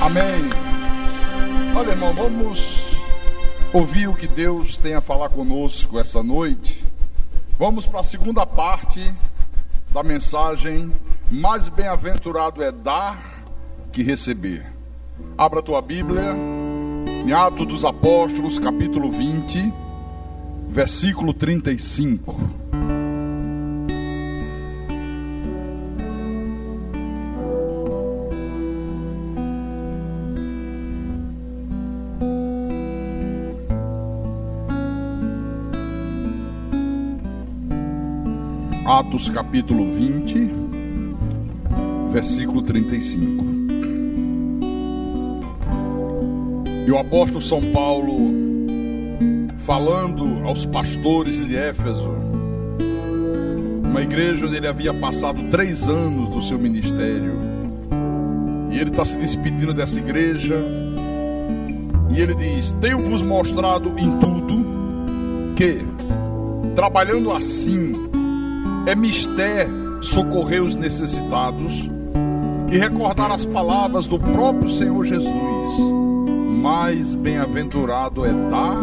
Amém. Olha, irmão, vamos ouvir o que Deus tem a falar conosco essa noite. Vamos para a segunda parte da mensagem: mais bem-aventurado é dar que receber. Abra a tua Bíblia em Atos dos Apóstolos, capítulo 20, versículo 35. Atos capítulo 20, versículo 35. E o apóstolo São Paulo, falando aos pastores de Éfeso, uma igreja onde ele havia passado 3 anos do seu ministério, e ele está se despedindo dessa igreja, e ele diz: tenho-vos mostrado em tudo que, trabalhando assim, é mister socorrer os necessitados e recordar as palavras do próprio Senhor Jesus: mais bem-aventurado é dar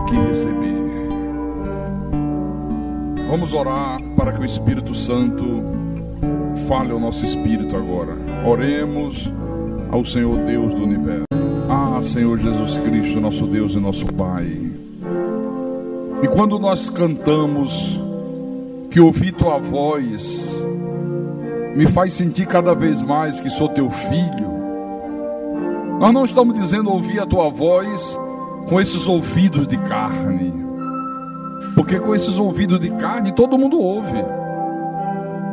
que receber. Vamos orar para que o Espírito Santo fale ao nosso espírito agora. Oremos ao Senhor Deus do universo. Senhor Jesus Cristo, nosso Deus e nosso Pai, e quando nós cantamos que ouvir tua voz me faz sentir cada vez mais que sou teu filho, nós não estamos dizendo ouvir a tua voz com esses ouvidos de carne, porque com esses ouvidos de carne todo mundo ouve.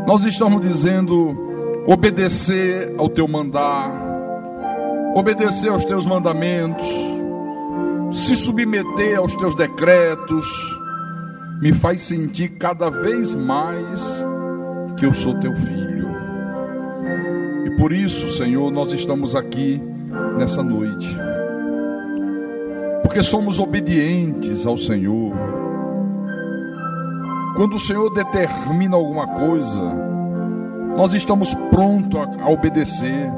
Nós estamos dizendo obedecer ao teu mandar, obedecer aos teus mandamentos, se submeter aos teus decretos, me faz sentir cada vez mais que eu sou teu filho. E por isso, Senhor, nós estamos aqui nessa noite, porque somos obedientes ao Senhor. Quando o Senhor determina alguma coisa, nós estamos prontos a obedecer.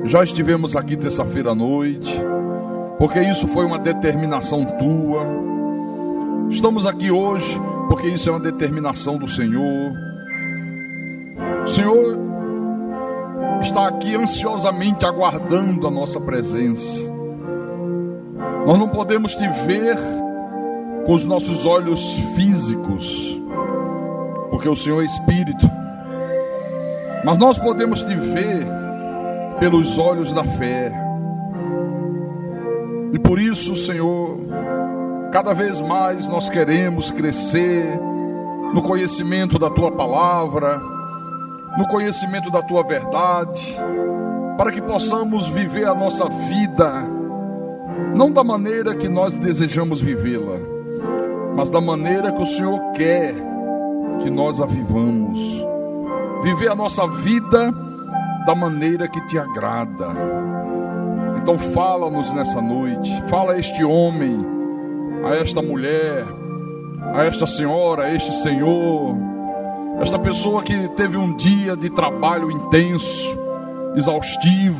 Já estivemos aqui terça-feira à noite, porque isso foi uma determinação tua. Estamos aqui hoje porque isso é uma determinação do Senhor. O Senhor está aqui ansiosamente aguardando a nossa presença. Nós não podemos te ver com os nossos olhos físicos, porque o Senhor é Espírito, mas nós podemos te ver pelos olhos da fé. E por isso, Senhor, cada vez mais nós queremos crescer no conhecimento da tua palavra, no conhecimento da tua verdade, para que possamos viver a nossa vida não da maneira que nós desejamos vivê-la, mas da maneira que o Senhor quer que nós a vivamos. Viver a nossa vida da maneira que te agrada. Então fala-nos nessa noite, fala a este homem, a esta mulher, a esta senhora, a este senhor, esta pessoa que teve um dia de trabalho intenso, exaustivo,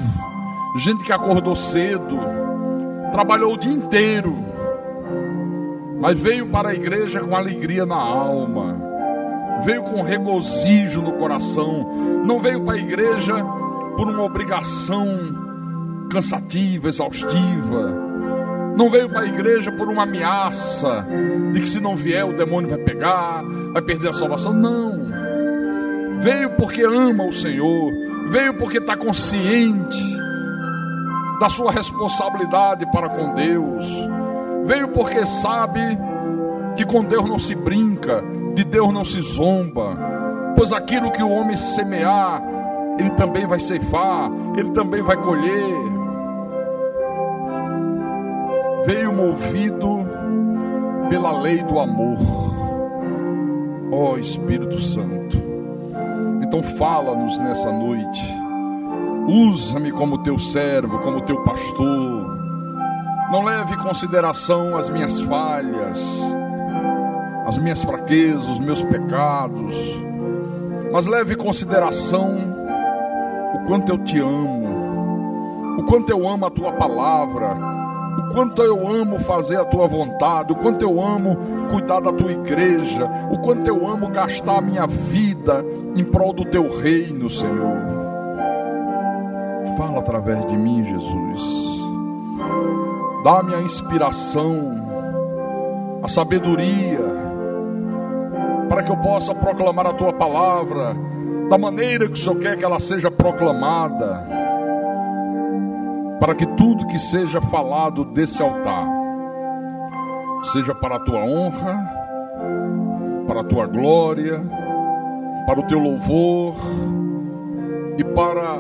gente que acordou cedo, trabalhou o dia inteiro, mas veio para a igreja com alegria na alma, veio com regozijo no coração, não veio para a igreja por uma obrigação cansativa, exaustiva, não veio para a igreja por uma ameaça de que se não vier o demônio vai pegar, vai perder a salvação. Não, veio porque ama o Senhor, veio porque está consciente da sua responsabilidade para com Deus, veio porque sabe que com Deus não se brinca, de Deus não se zomba, pois aquilo que o homem semear, ele também vai ceifar, ele também vai colher. Veio movido pela lei do amor. Ó Espírito Santo, então fala-nos nessa noite. Usa-me como teu servo, como teu pastor. Não leve em consideração as minhas falhas, as minhas fraquezas, os meus pecados, mas leve em consideração o quanto eu te amo, o quanto eu amo a tua palavra, o quanto eu amo fazer a tua vontade, o quanto eu amo cuidar da tua igreja, o quanto eu amo gastar a minha vida em prol do teu reino, Senhor. Fala através de mim, Jesus. Dá-me a inspiração, a sabedoria, para que eu possa proclamar a tua palavra da maneira que o Senhor quer que ela seja proclamada, para que tudo que seja falado desse altar seja para a tua honra, para a tua glória, para o teu louvor e para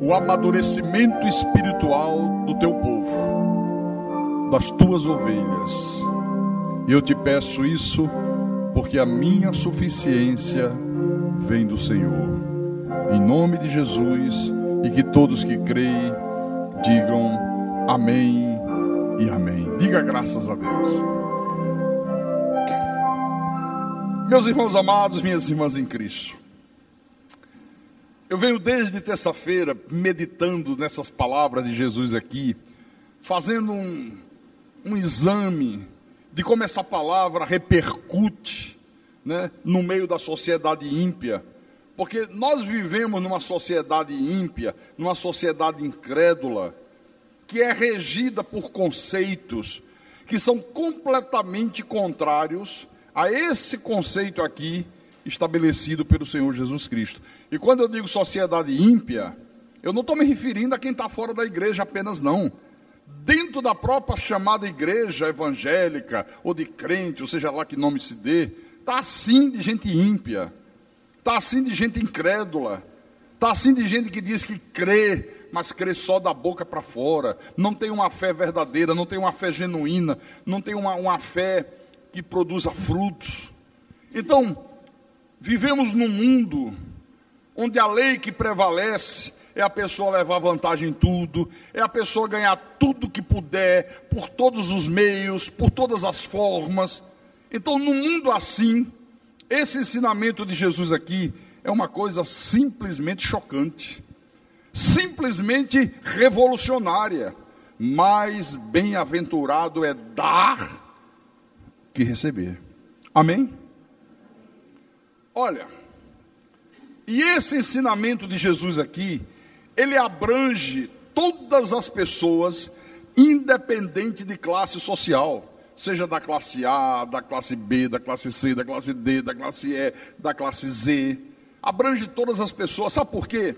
o amadurecimento espiritual do teu povo, das tuas ovelhas. E eu te peço isso porque a minha suficiência vem do Senhor. Em nome de Jesus, e que todos que creem digam amém e amém. Diga graças a Deus. Meus irmãos amados, minhas irmãs em Cristo, eu venho desde terça-feira meditando nessas palavras de Jesus aqui, fazendo um exame de como essa palavra repercute, né, no meio da sociedade ímpia. Porque nós vivemos numa sociedade ímpia, numa sociedade incrédula, que é regida por conceitos que são completamente contrários a esse conceito aqui estabelecido pelo Senhor Jesus Cristo. E quando eu digo sociedade ímpia, eu não estou me referindo a quem está fora da igreja apenas, não. Dentro da própria chamada igreja evangélica, ou de crente, ou seja lá que nome se dê, está assim de gente ímpia, está assim de gente incrédula, está assim de gente que diz que crê, mas crê só da boca para fora, não tem uma fé verdadeira, não tem uma fé genuína, não tem uma fé que produza frutos. Então, vivemos num mundo onde a lei que prevalece é a pessoa levar vantagem em tudo, é a pessoa ganhar tudo que puder, por todos os meios, por todas as formas. Então, num mundo assim, esse ensinamento de Jesus aqui é uma coisa simplesmente chocante, simplesmente revolucionária. Mais bem-aventurado é dar que receber. Amém? Olha, e esse ensinamento de Jesus aqui, ele abrange todas as pessoas, independente de classe social, seja da classe A, da classe B, da classe C, da classe D, da classe E, da classe Z, abrange todas as pessoas. Sabe por quê?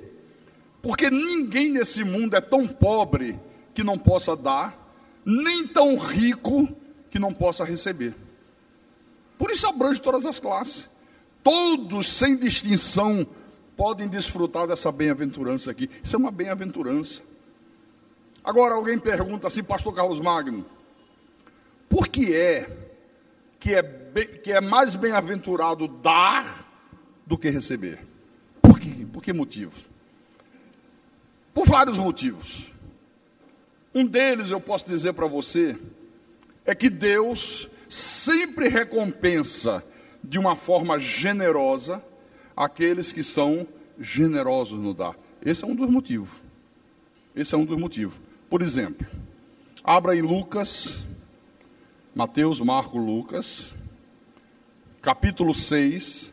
Porque ninguém nesse mundo é tão pobre que não possa dar, nem tão rico que não possa receber. Por isso abrange todas as classes. Todos, sem distinção, podem desfrutar dessa bem-aventurança aqui. Isso é uma bem-aventurança. Agora alguém pergunta assim, pastor Carlos Magno, por que é mais bem-aventurado dar do que receber? Por quê? Por que motivo? Por vários motivos. Um deles eu posso dizer para você é que Deus sempre recompensa de uma forma generosa aqueles que são generosos no dar. Esse é um dos motivos. Esse é um dos motivos. Por exemplo, abra em Lucas, Mateus, Marcos, Lucas, capítulo 6,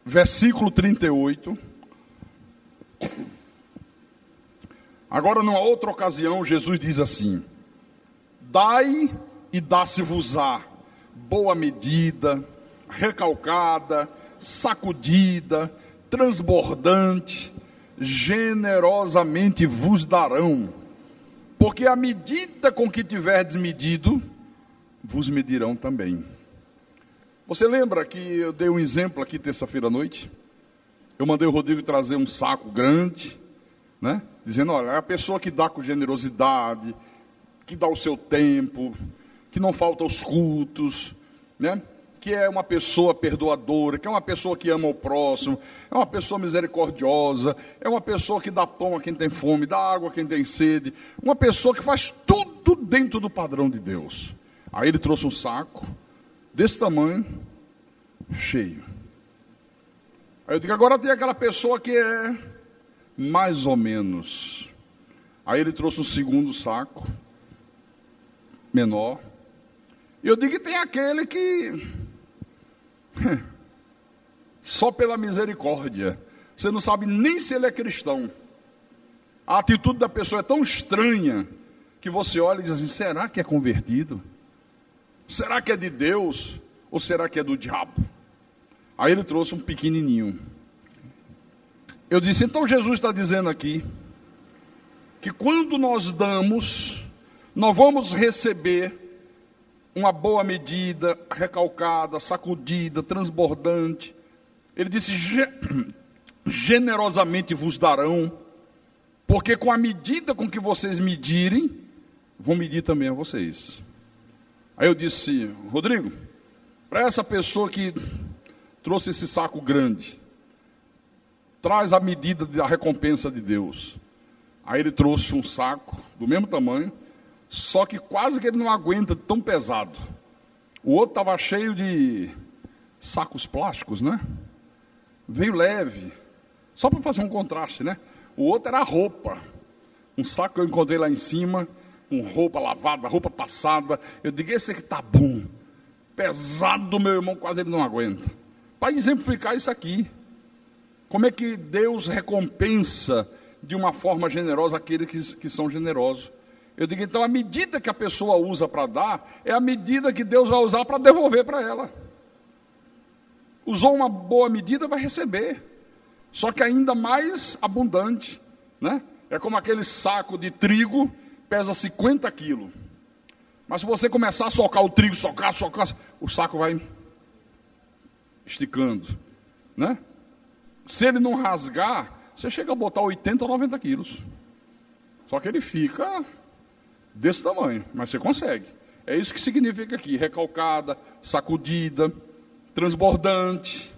versículo 38. Agora, numa outra ocasião, Jesus diz assim: dai e dá-se-vos-á boa medida, recalcada, sacudida, transbordante, generosamente vos darão, porque a medida com que tiverdes medido, vos medirão também. Você lembra que eu dei um exemplo aqui terça-feira à noite? Eu mandei o Rodrigo trazer um saco grande, né? Dizendo, olha, é a pessoa que dá com generosidade, que dá o seu tempo, que não falta aos cultos, né? Que é uma pessoa perdoadora, que é uma pessoa que ama o próximo, é uma pessoa misericordiosa, é uma pessoa que dá pão a quem tem fome, dá água a quem tem sede, uma pessoa que faz tudo dentro do padrão de Deus. Aí ele trouxe um saco desse tamanho, cheio. Aí eu digo, agora tem aquela pessoa que é mais ou menos. Aí ele trouxe um segundo saco, menor. E eu digo que tem aquele que, só pela misericórdia, você não sabe nem se ele é cristão. A atitude da pessoa é tão estranha, que você olha e diz assim, será que é convertido? Será que é de Deus? Ou será que é do diabo? Aí ele trouxe um pequenininho. Eu disse, então Jesus está dizendo aqui, que quando nós damos, nós vamos receber uma boa medida, recalcada, sacudida, transbordante. Ele disse, generosamente vos darão, porque com a medida com que vocês medirem, vão medir também a vocês. Aí eu disse, Rodrigo, para essa pessoa que trouxe esse saco grande, traz a medida da recompensa de Deus. Aí ele trouxe um saco do mesmo tamanho, só que quase que ele não aguenta tão pesado. O outro estava cheio de sacos plásticos, né? Veio leve, só para fazer um contraste, né? O outro era roupa, um saco que eu encontrei lá em cima, com roupa lavada, roupa passada. Eu digo, esse aqui está bom, pesado, meu irmão, quase ele não aguenta. Para exemplificar isso aqui, como é que Deus recompensa de uma forma generosa aqueles que são generosos. Eu digo, então a medida que a pessoa usa para dar, é a medida que Deus vai usar para devolver para ela. Usou uma boa medida, vai receber. Só que ainda mais abundante, né? É como aquele saco de trigo, pesa 50 quilos. Mas se você começar a socar o trigo, socar, o saco vai esticando, né? Se ele não rasgar, você chega a botar 80 ou 90 quilos. Só que ele fica desse tamanho, mas você consegue. É isso que significa aqui, recalcada, sacudida, transbordante.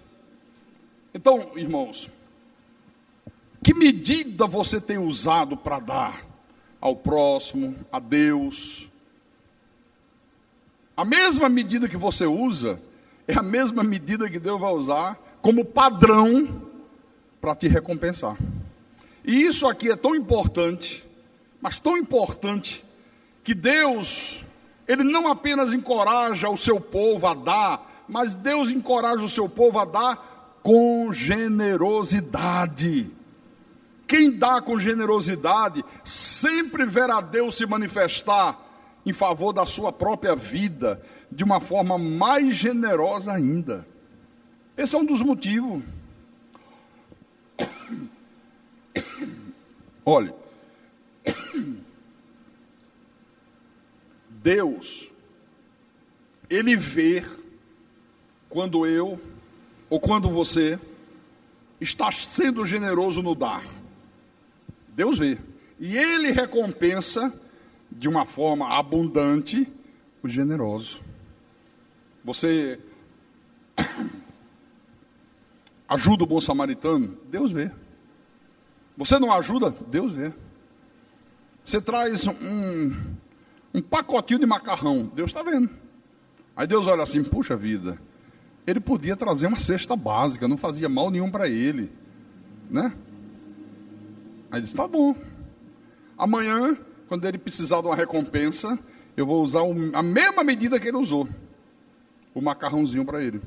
Então, irmãos, que medida você tem usado para dar ao próximo, a Deus? A mesma medida que você usa, é a mesma medida que Deus vai usar como padrão para te recompensar. E isso aqui é tão importante, mas tão importante, que Deus, Ele não apenas encoraja o seu povo a dar, mas Deus encoraja o seu povo a dar com generosidade. Quem dá com generosidade, sempre verá Deus se manifestar em favor da sua própria vida, de uma forma mais generosa ainda. Esse é um dos motivos. Olha, Deus, Ele vê quando eu, ou quando você, está sendo generoso no dar. Deus vê. E Ele recompensa de uma forma abundante o generoso. Você ajuda o bom samaritano? Deus vê. Você não ajuda? Deus vê. Você traz um pacotinho de macarrão? Deus está vendo. Aí Deus olha assim, puxa vida, ele podia trazer uma cesta básica, não fazia mal nenhum para ele, né? Aí diz, tá bom. Amanhã, quando ele precisar de uma recompensa, eu vou usar a mesma medida que ele usou, o macarrãozinho para ele.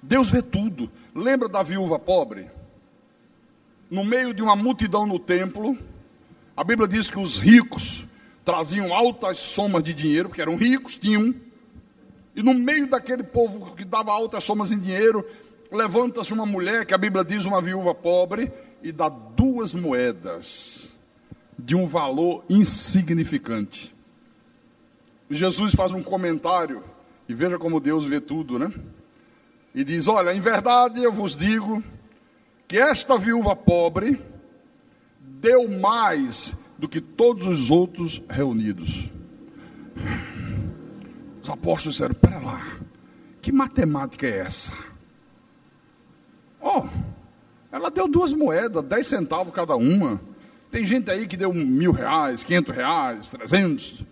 Deus vê tudo. Lembra da viúva pobre? No meio de uma multidão no templo, a Bíblia diz que os ricos traziam altas somas de dinheiro, porque eram ricos, tinham. E no meio daquele povo que dava altas somas em dinheiro, levanta-se uma mulher, que a Bíblia diz uma viúva pobre, e dá 2 moedas de um valor insignificante. Jesus faz um comentário, e veja como Deus vê tudo, né? E diz, olha, em verdade eu vos digo, que esta viúva pobre deu mais do que todos os outros reunidos. Os apóstolos disseram, pera lá, que matemática é essa? Ela deu 2 moedas, 10 centavos cada uma. Tem gente aí que deu R$1.000, R$500, 300.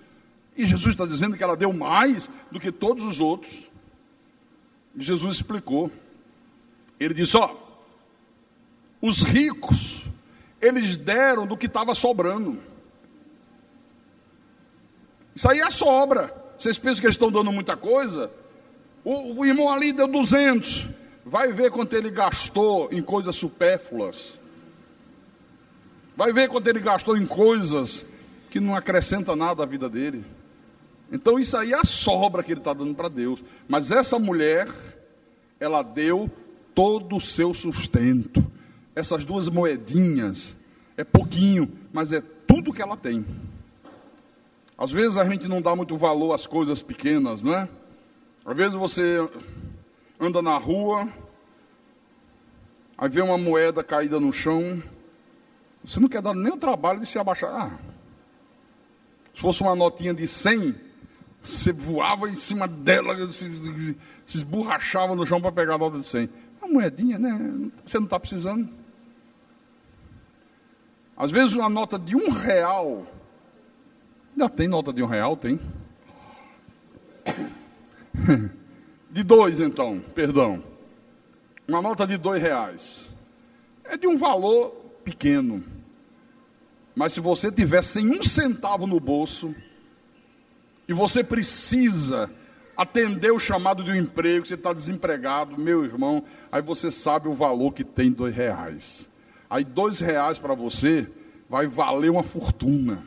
E Jesus está dizendo que ela deu mais do que todos os outros. Jesus explicou. Ele disse, os ricos eles deram do que estava sobrando. Isso aí é sobra. Vocês pensam que eles estão dando muita coisa? O irmão ali deu 200. Vai ver quanto ele gastou em coisas supérfluas. Vai ver quanto ele gastou em coisas que não acrescenta nada à vida dele. Então isso aí é a sobra que ele está dando para Deus. Mas essa mulher, ela deu todo o seu sustento. Essas 2 moedinhas, é pouquinho, mas é tudo que ela tem. Às vezes a gente não dá muito valor às coisas pequenas, não é? Às vezes você anda na rua, aí vê uma moeda caída no chão, você não quer dar nem o trabalho de se abaixar. Se fosse uma notinha de 100, você voava em cima dela, se esborrachava no chão para pegar a nota de 100. Uma moedinha, né? Você não está precisando. Às vezes uma nota de R$1, ainda tem nota de R$1, tem? De 2 então, perdão. Uma nota de R$2. É de um valor pequeno. Mas se você tiver sem um centavo no bolso, e você precisa atender o chamado de um emprego, você está desempregado, meu irmão, aí você sabe o valor que tem R$2. Aí R$2 para você vai valer uma fortuna.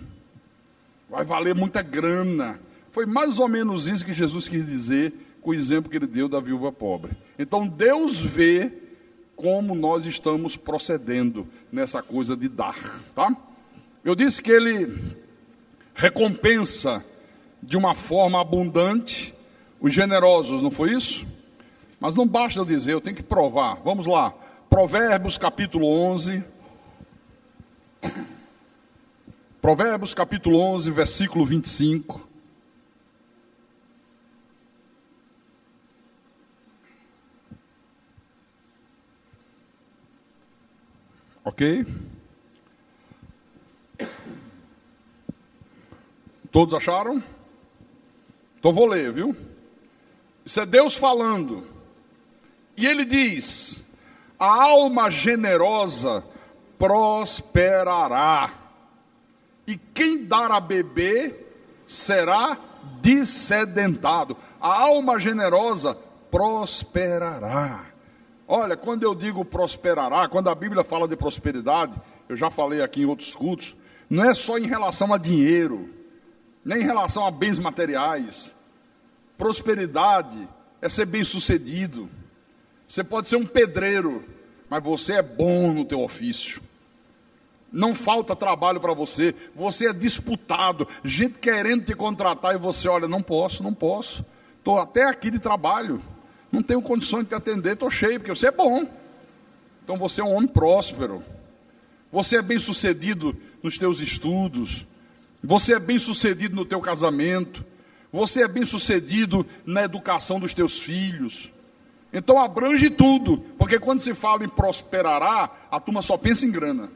Vai valer muita grana. Foi mais ou menos isso que Jesus quis dizer com o exemplo que ele deu da viúva pobre. Então Deus vê como nós estamos procedendo nessa coisa de dar, tá? Eu disse que ele recompensa de uma forma abundante os generosos, não foi isso? Mas não basta eu dizer, eu tenho que provar. Vamos lá, Provérbios capítulo 11. Provérbios capítulo 11, versículo 25. Ok? Todos acharam? Então vou ler, viu? Isso é Deus falando. E ele diz: a alma generosa prosperará, e quem dar a beber será dessedentado. A alma generosa prosperará. Olha, quando eu digo prosperará, quando a Bíblia fala de prosperidade, eu já falei aqui em outros cultos, não é só em relação a dinheiro, nem em relação a bens materiais. Prosperidade é ser bem-sucedido. Você pode ser um pedreiro, mas você é bom no teu ofício. Não falta trabalho para você. Você é disputado, gente querendo te contratar e você olha, não posso. Estou até aqui de trabalho, não tenho condições de te atender, estou cheio, porque você é bom. Então você é um homem próspero. Você é bem-sucedido nos teus estudos. Você é bem-sucedido no teu casamento. Você é bem-sucedido na educação dos teus filhos. Então abrange tudo, porque quando se fala em prosperará, a turma só pensa em grana.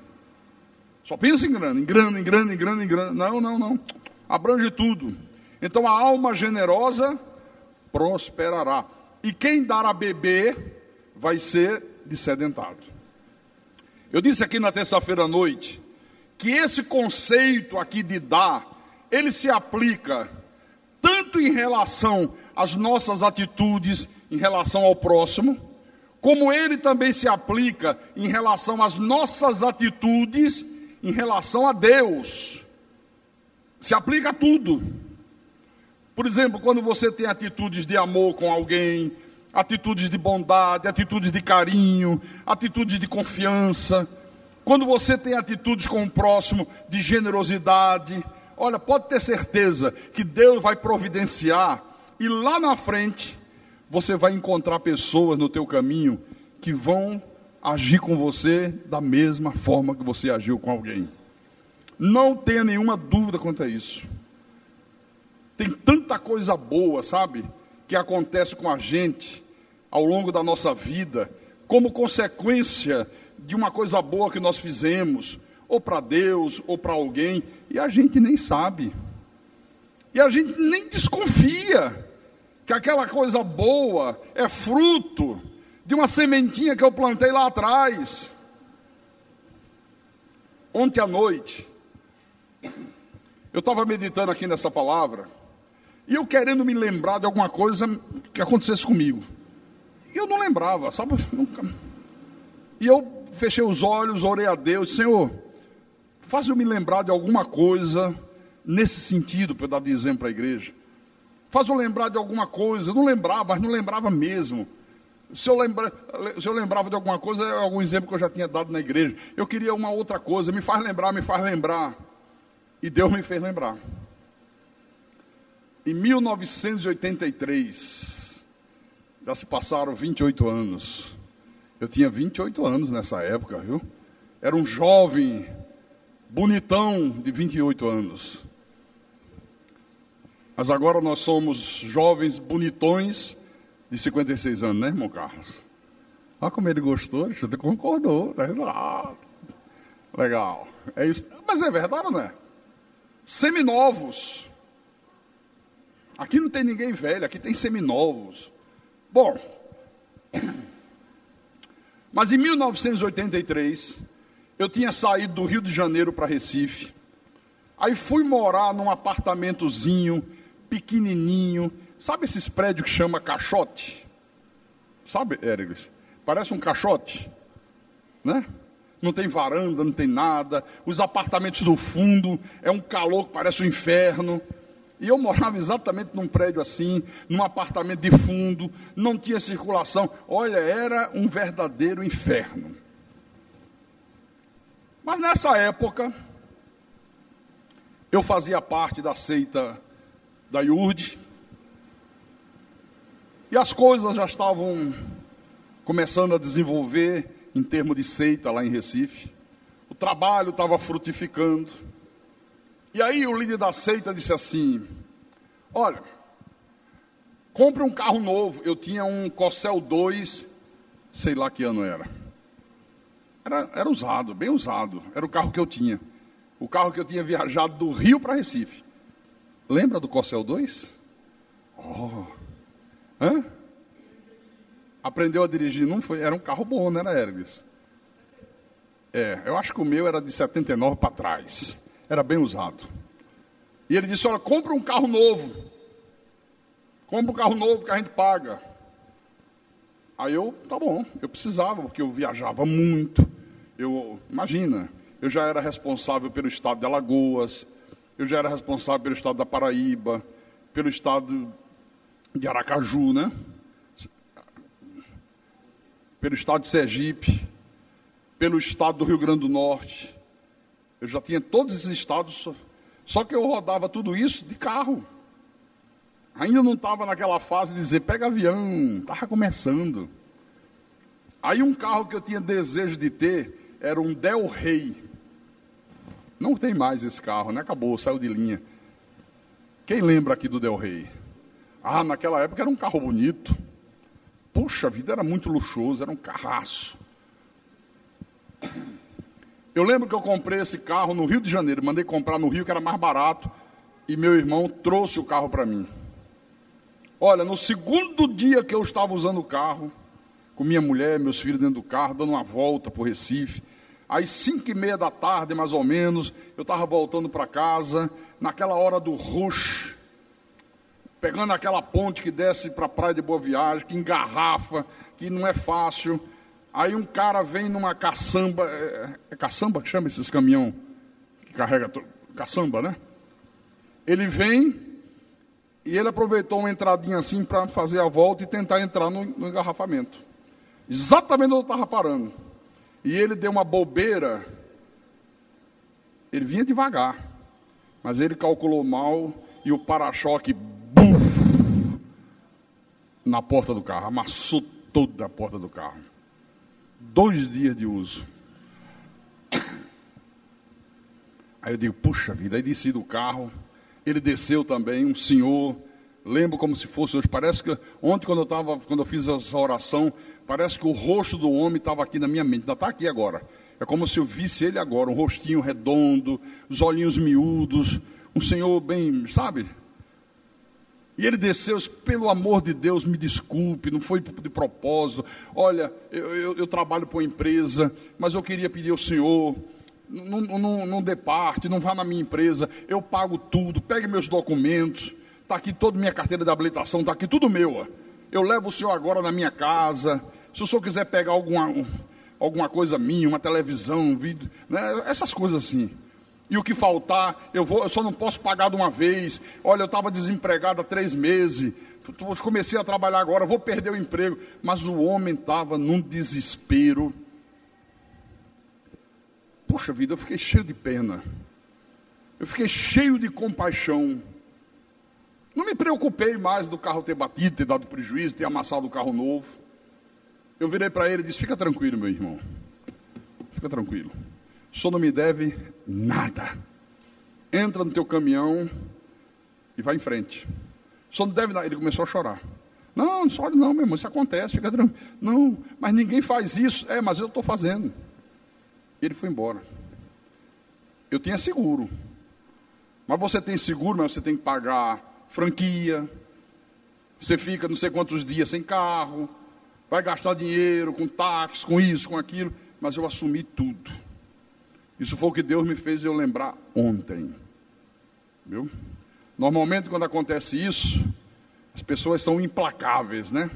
Só pensa em grana, em grana. Não. Abrange tudo. Então a alma generosa prosperará. E quem dar a beber vai ser dessedentado. Eu disse aqui na terça-feira à noite que esse conceito aqui de dar, ele se aplica tanto em relação às nossas atitudes em relação ao próximo, como ele também se aplica em relação às nossas atitudes em relação a Deus. Se aplica a tudo. Por exemplo, quando você tem atitudes de amor com alguém, atitudes de bondade, atitudes de carinho, atitudes de confiança, quando você tem atitudes com o próximo de generosidade, olha, pode ter certeza que Deus vai providenciar, e lá na frente você vai encontrar pessoas no teu caminho que vão agir com você da mesma forma que você agiu com alguém. Não tenha nenhuma dúvida quanto a isso. Tem tanta coisa boa, sabe, que acontece com a gente ao longo da nossa vida, como consequência de uma coisa boa que nós fizemos, ou para Deus, ou para alguém, e a gente nem sabe. E a gente nem desconfia que aquela coisa boa é fruto de uma sementinha que eu plantei lá atrás. Ontem à noite, eu estava meditando aqui nessa palavra, e eu querendo me lembrar de alguma coisa que acontecesse comigo. E eu não lembrava, sabe? Nunca. E eu fechei os olhos, orei a Deus, Senhor, faz eu me lembrar de alguma coisa nesse sentido, para eu dar de exemplo para a igreja. Faz eu lembrar de alguma coisa. Eu não lembrava, mas não lembrava mesmo. Se eu lembrava de alguma coisa, é algum exemplo que eu já tinha dado na igreja. Eu queria uma outra coisa, me faz lembrar. E Deus me fez lembrar. Em 1983, já se passaram 28 anos. Eu tinha 28 anos nessa época, viu? Era um jovem, bonitão de 28 anos. Mas agora nós somos jovens bonitões de 56 anos, né, irmão Carlos? Olha como ele gostou, você concordou. Tá? Legal. É isso. Mas é verdade ou não é? Seminovos. Aqui não tem ninguém velho, aqui tem seminovos. Bom, mas em 1983, eu tinha saído do Rio de Janeiro para Recife. Aí fui morar num apartamentozinho, pequenininho. Sabe esses prédios que chama caixote? Sabe, Érigles? Parece um caixote, né? Não tem varanda, não tem nada. Os apartamentos do fundo, é um calor que parece um inferno. E eu morava exatamente num prédio assim, num apartamento de fundo, não tinha circulação. Olha, era um verdadeiro inferno. Mas nessa época, eu fazia parte da seita da IURD, e as coisas já estavam começando a desenvolver em termos de seita lá em Recife. O trabalho estava frutificando. E aí o líder da seita disse assim: olha, compre um carro novo. Eu tinha um Corcel 2, sei lá que ano era. Era usado, bem usado. Era o carro que eu tinha. O carro que eu tinha viajado do Rio para Recife. Lembra do Corcel 2? Hã? Aprendeu a dirigir, não foi? Era um carro bom, não era, Hermes? Eu acho que o meu era de 79 para trás. Era bem usado. E ele disse: olha, compra um carro novo. Compra um carro novo que a gente paga. Aí tá bom, eu precisava, porque eu viajava muito. Imagina, eu já era responsável pelo estado de Alagoas, eu já era responsável pelo estado da Paraíba, pelo estado de Aracaju, né? Pelo estado de Sergipe, pelo estado do Rio Grande do Norte. Eu já tinha todos esses estados, só que eu rodava tudo isso de carro. Ainda não estava naquela fase de dizer, pega avião, estava começando. Aí um carro que eu tinha desejo de ter era um Del Rey. Não tem mais esse carro, né? Acabou, saiu de linha. Quem lembra aqui do Del Rey? Naquela época era um carro bonito. Puxa vida, era muito luxuoso, era um carraço. Eu lembro que eu comprei esse carro no Rio de Janeiro, mandei comprar no Rio, que era mais barato, e meu irmão trouxe o carro para mim. Olha, no segundo dia que eu estava usando o carro, com minha mulher, meus filhos dentro do carro, dando uma volta para o Recife, às 5:30 da tarde, mais ou menos, eu estava voltando para casa, naquela hora do rush, pegando aquela ponte que desce para a Praia de Boa Viagem, que engarrafa, que não é fácil. Aí um cara vem numa caçamba, é caçamba que chama esses caminhão que carrega, caçamba, né? Ele vem e ele aproveitou uma entradinha assim para fazer a volta e tentar entrar no engarrafamento. Exatamente onde eu estava parando. E ele deu uma bobeira, ele vinha devagar, mas ele calculou mal e o para-choque na porta do carro, amassou toda a porta do carro. 2 dias de uso. Aí eu digo, puxa vida, aí desci do carro, ele desceu também, um senhor, lembro como se fosse hoje, parece que ontem quando eu fiz essa oração, parece que o rosto do homem estava aqui na minha mente, ainda está aqui agora. É como se eu visse ele agora, um rostinho redondo, os olhinhos miúdos, um senhor bem, sabe? E ele desceu, pelo amor de Deus, me desculpe, não foi de propósito. Olha, eu trabalho para uma empresa, mas eu queria pedir ao senhor, não dê parte, não vá na minha empresa, eu pago tudo, pegue meus documentos, está aqui toda minha carteira de habilitação, está aqui tudo meu. Ó. Eu levo o senhor agora na minha casa, se o senhor quiser pegar alguma coisa minha, uma televisão, um vídeo, né, essas coisas assim. E o que faltar, eu só não posso pagar de uma vez. Olha, eu estava desempregado há 3 meses, comecei a trabalhar agora, vou perder o emprego. Mas o homem estava num desespero. Poxa vida, eu fiquei cheio de pena. Eu fiquei cheio de compaixão. Não me preocupei mais do carro ter batido, ter dado prejuízo, ter amassado o carro novo. Eu virei para ele e disse, fica tranquilo, meu irmão. Fica tranquilo. O senhor não me deve nada. Entra no teu caminhão e vai em frente. O senhor não deve nada. Ele começou a chorar. Não, não chore não, meu irmão, isso acontece, fica tranquilo. Não, mas ninguém faz isso. Mas eu estou fazendo. Ele foi embora. Eu tinha seguro. Mas você tem seguro, mas você tem que pagar franquia. Você fica não sei quantos dias sem carro. Vai gastar dinheiro com táxi, com isso, com aquilo. Mas eu assumi tudo. Isso foi o que Deus me fez eu lembrar ontem. Viu? Normalmente quando acontece isso, as pessoas são implacáveis, né?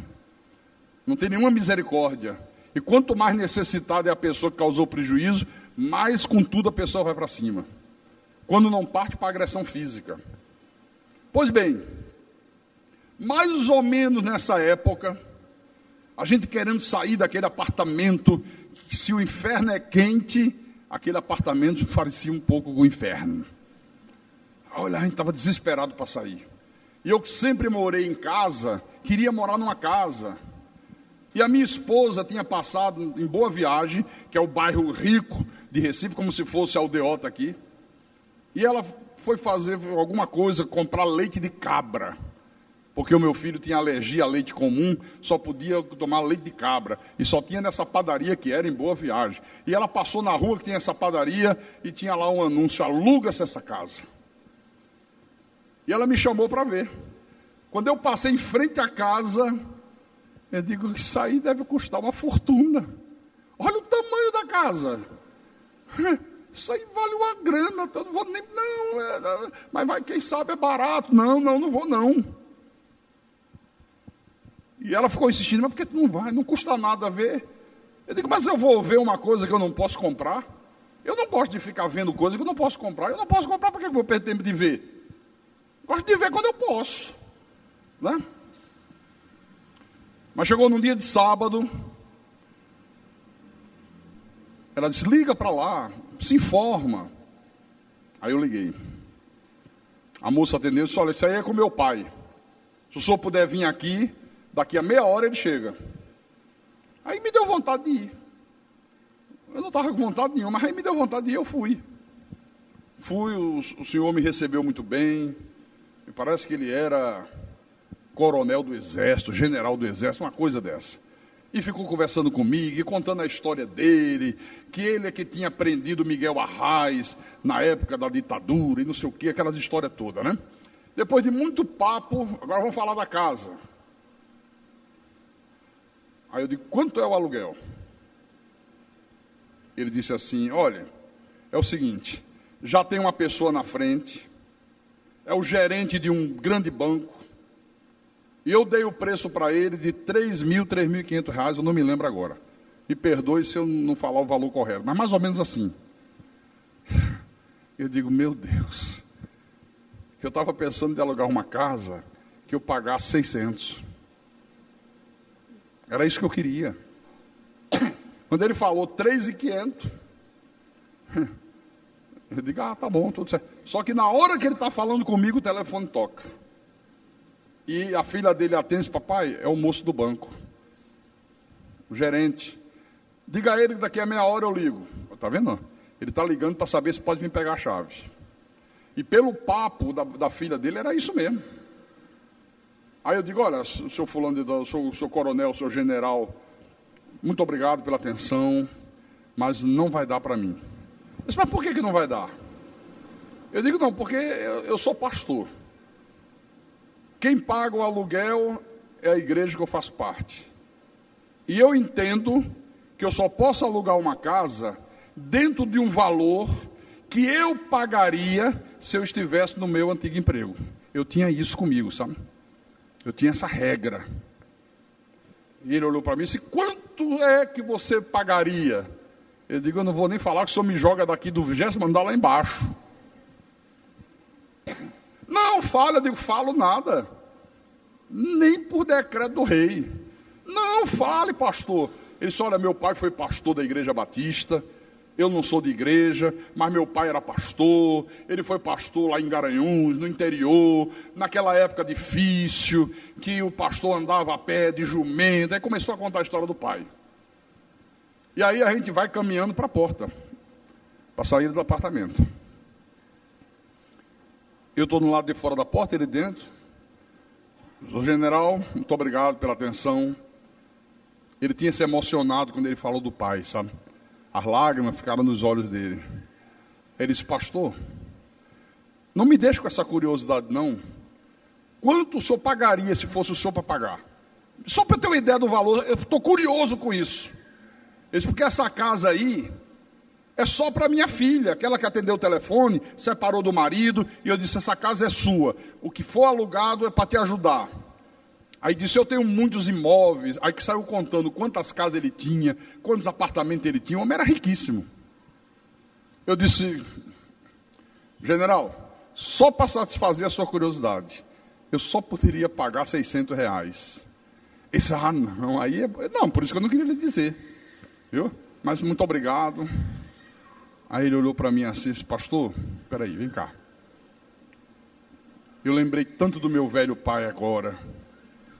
Não tem nenhuma misericórdia. E quanto mais necessitada é a pessoa que causou prejuízo, mais com tudo a pessoa vai para cima. Quando não parte para agressão física. Pois bem, mais ou menos nessa época, a gente querendo sair daquele apartamento, se o inferno é quente, aquele apartamento parecia um pouco com o inferno. Olha, a gente estava desesperado para sair. E eu que sempre morei em casa, queria morar numa casa. E a minha esposa tinha passado em Boa Viagem, que é o bairro rico de Recife, como se fosse a aldeota aqui. E ela foi fazer alguma coisa, comprar leite de cabra. Porque o meu filho tinha alergia a leite comum, só podia tomar leite de cabra. E só tinha nessa padaria que era em Boa Viagem. E ela passou na rua que tinha essa padaria e tinha lá um anúncio, aluga-se essa casa. E ela me chamou para ver. Quando eu passei em frente à casa, eu digo, isso aí deve custar uma fortuna. Olha o tamanho da casa. Isso aí vale uma grana. Eu não vou nem... Não, mas vai, quem sabe é barato. Não vou não. E ela ficou insistindo, mas por que tu não vai? Não custa nada ver. Eu digo, mas eu vou ver uma coisa que eu não posso comprar? Eu não gosto de ficar vendo coisa que eu não posso comprar. Eu não posso comprar, por que eu vou perder tempo de ver? Gosto de ver quando eu posso. Né? Mas chegou num dia de sábado, ela disse, liga para lá, se informa. Aí eu liguei. A moça atendeu e disse, olha, isso aí é com meu pai. Se o senhor puder vir aqui, daqui a meia hora ele chega. Aí me deu vontade de ir. Eu não estava com vontade nenhuma, mas aí me deu vontade de ir, eu fui. O senhor me recebeu muito bem. Me parece que ele era coronel do exército, general do exército, uma coisa dessa. E ficou conversando comigo e contando a história dele, que ele é que tinha prendido Miguel Arraes na época da ditadura e não sei o que, aquelas histórias todas, né? Depois de muito papo, agora vamos falar da casa. Aí eu digo, quanto é o aluguel? Ele disse assim, olha, é o seguinte, já tem uma pessoa na frente, é o gerente de um grande banco, e eu dei o preço para ele de R$3.000, R$3.500, eu não me lembro agora. Me perdoe se eu não falar o valor correto, mas mais ou menos assim. Eu digo, meu Deus, que eu estava pensando em alugar uma casa que eu pagasse 600. Era isso que eu queria. Quando ele falou 3.500, eu digo, tá bom, tudo certo. Só que na hora que ele está falando comigo, o telefone toca. E a filha dele atende e diz, papai, é o moço do banco. O gerente. Diga a ele que daqui a meia hora eu ligo. Está vendo? Ele está ligando para saber se pode vir pegar a chave. E pelo papo da filha dele, era isso mesmo. Aí eu digo, olha, seu fulano, seu coronel, seu general, muito obrigado pela atenção, mas não vai dar para mim. Eu disse, mas por que não vai dar? Eu digo, não, porque eu sou pastor. Quem paga o aluguel é a igreja que eu faço parte. E eu entendo que eu só posso alugar uma casa dentro de um valor que eu pagaria se eu estivesse no meu antigo emprego. Eu tinha isso comigo, sabe? Eu tinha essa regra. E ele olhou para mim e disse: quanto é que você pagaria? Eu digo: eu não vou nem falar, que o senhor me joga daqui do 20º andar lá embaixo. Não, fala. Eu digo: falo nada. Nem por decreto do rei. Não, fale, pastor. Ele disse: olha, meu pai foi pastor da Igreja Batista. Eu não sou de igreja, mas meu pai era pastor. Ele foi pastor lá em Garanhuns, no interior, naquela época difícil, que o pastor andava a pé de jumento. Aí começou a contar a história do pai. E aí a gente vai caminhando para a porta, para sair do apartamento. Eu estou no lado de fora da porta, ele dentro. O general, muito obrigado pela atenção. Ele tinha se emocionado quando ele falou do pai, sabe? As lágrimas ficaram nos olhos dele. Ele disse: pastor, não me deixe com essa curiosidade, não. Quanto o senhor pagaria se fosse o senhor para pagar? Só para ter uma ideia do valor, eu estou curioso com isso. Ele disse: porque essa casa aí é só para minha filha, aquela que atendeu o telefone, separou do marido, e eu disse: essa casa é sua. O que for alugado é para te ajudar. Aí disse: eu tenho muitos imóveis. Aí que saiu contando quantas casas ele tinha, quantos apartamentos ele tinha. O homem era riquíssimo. Eu disse: general, só para satisfazer a sua curiosidade, eu só poderia pagar R$600. Ele disse: ah, não, aí é... Não, por isso que eu não queria lhe dizer. Viu? Mas muito obrigado. Aí ele olhou para mim assim e disse: pastor, espera aí, vem cá. Eu lembrei tanto do meu velho pai agora.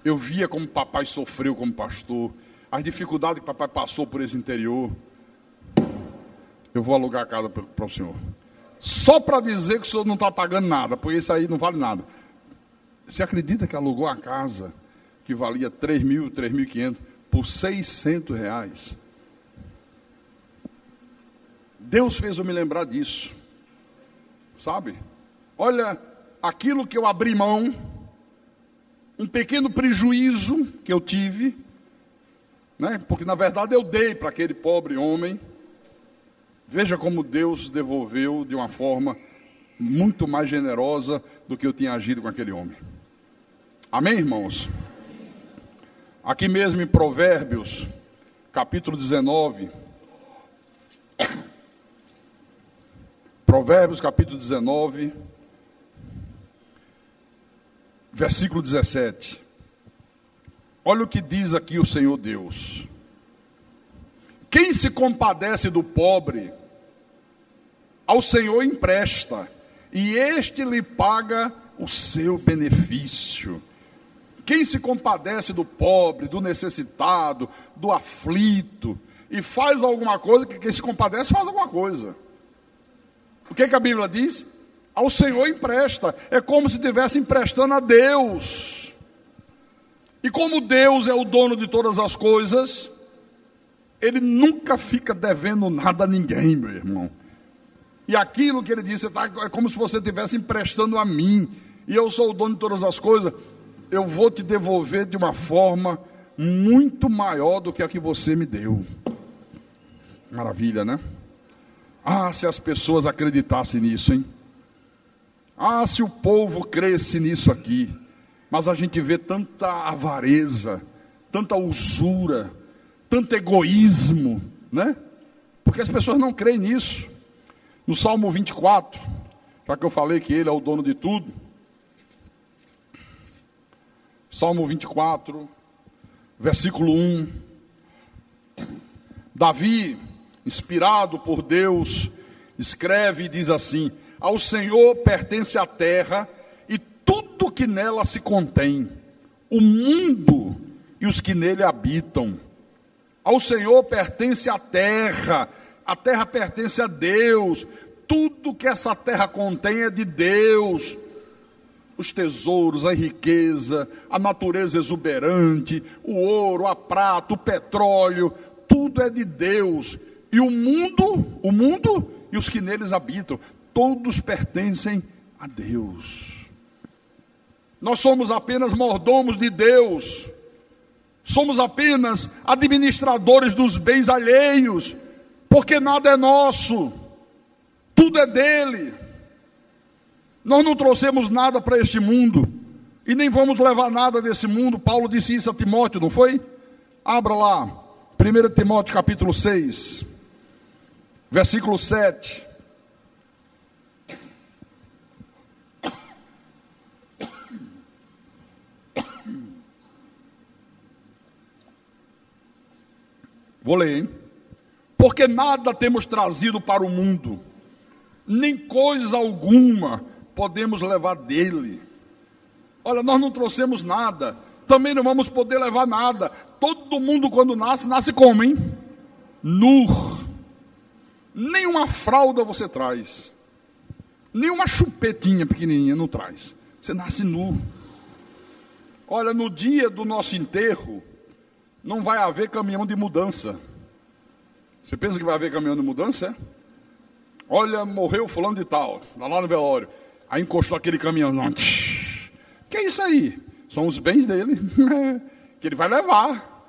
Eu via como papai sofreu como pastor, as dificuldades que papai passou por esse interior. Eu vou alugar a casa para o senhor. Só para dizer que o senhor não está pagando nada, porque isso aí não vale nada. Você acredita que alugou a casa que valia 3.000, 3.500 por R$600? Deus fez eu me lembrar disso. Sabe? Olha, aquilo que eu abri mão, um pequeno prejuízo que eu tive, né? Porque na verdade eu dei para aquele pobre homem. Veja como Deus devolveu de uma forma muito mais generosa do que eu tinha agido com aquele homem. Amém, irmãos? Aqui mesmo em Provérbios, capítulo 19. Provérbios, capítulo 19. Versículo 17. Olha o que diz aqui o Senhor Deus: quem se compadece do pobre, ao Senhor empresta, e este lhe paga o seu benefício. Quem se compadece do pobre, do necessitado, do aflito, e faz alguma coisa, que quem se compadece faz alguma coisa. O que a Bíblia diz? Ao Senhor empresta. É como se estivesse emprestando a Deus. E como Deus é o dono de todas as coisas, Ele nunca fica devendo nada a ninguém, meu irmão. E aquilo que Ele disse, é como se você estivesse emprestando a mim, e eu sou o dono de todas as coisas, eu vou te devolver de uma forma muito maior do que a que você me deu. Maravilha, né? Ah, se as pessoas acreditassem nisso, hein? Ah, se o povo cresce nisso aqui. Mas a gente vê tanta avareza, tanta usura, tanto egoísmo, né? Porque as pessoas não creem nisso. No Salmo 24, já que eu falei que Ele é o dono de tudo, Salmo 24, versículo 1, Davi, inspirado por Deus, escreve e diz assim: ao Senhor pertence a terra e tudo que nela se contém, o mundo e os que nele habitam. Ao Senhor pertence a terra pertence a Deus, tudo que essa terra contém é de Deus. Os tesouros, a riqueza, a natureza exuberante, o ouro, a prata, o petróleo, tudo é de Deus. E o mundo e os que neles habitam, todos pertencem a Deus. Nós somos apenas mordomos de Deus. Somos apenas administradores dos bens alheios. porque nada é nosso, tudo é dele. Nós não trouxemos nada para este mundo, e nem vamos levar nada desse mundo. Paulo disse isso a Timóteo, não foi? Abra lá, 1 Timóteo capítulo 6, versículo 7. Vou ler, hein? Porque nada temos trazido para o mundo, nem coisa alguma podemos levar dele. Olha, nós não trouxemos nada, também não vamos poder levar nada. Todo mundo quando nasce como, hein? Nu. Nenhuma fralda você traz, nenhuma chupetinha pequenininha não traz. Você nasce nu. Olha, no dia do nosso enterro, não vai haver caminhão de mudança. Você pensa que vai haver caminhão de mudança? É? Olha, morreu fulano de tal, lá no velório. Aí encostou aquele caminhão. Que é isso aí? São os bens dele, que ele vai levar.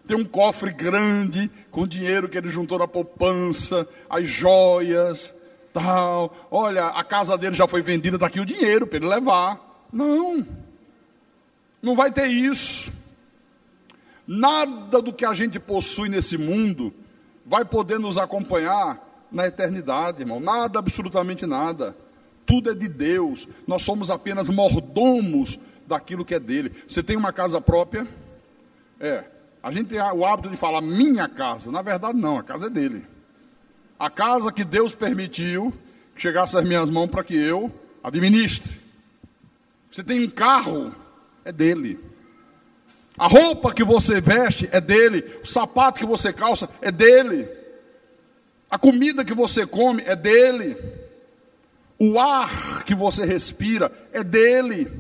Tem um cofre grande, com dinheiro que ele juntou na poupança, as joias, tal. Olha, a casa dele já foi vendida, está aqui o dinheiro para ele levar. Não vai ter isso. Nada do que a gente possui nesse mundo vai poder nos acompanhar na eternidade, irmão. Nada, absolutamente nada. Tudo é de Deus. Nós somos apenas mordomos daquilo que é dele. Você tem uma casa própria? A gente tem o hábito de falar minha casa. Na verdade não, a casa é dele. A casa que Deus permitiu que chegasse às minhas mãos para que eu administre. Você tem um carro, é dele. A roupa que você veste é dele. O sapato que você calça é dele. A comida que você come é dele. O ar que você respira é dele.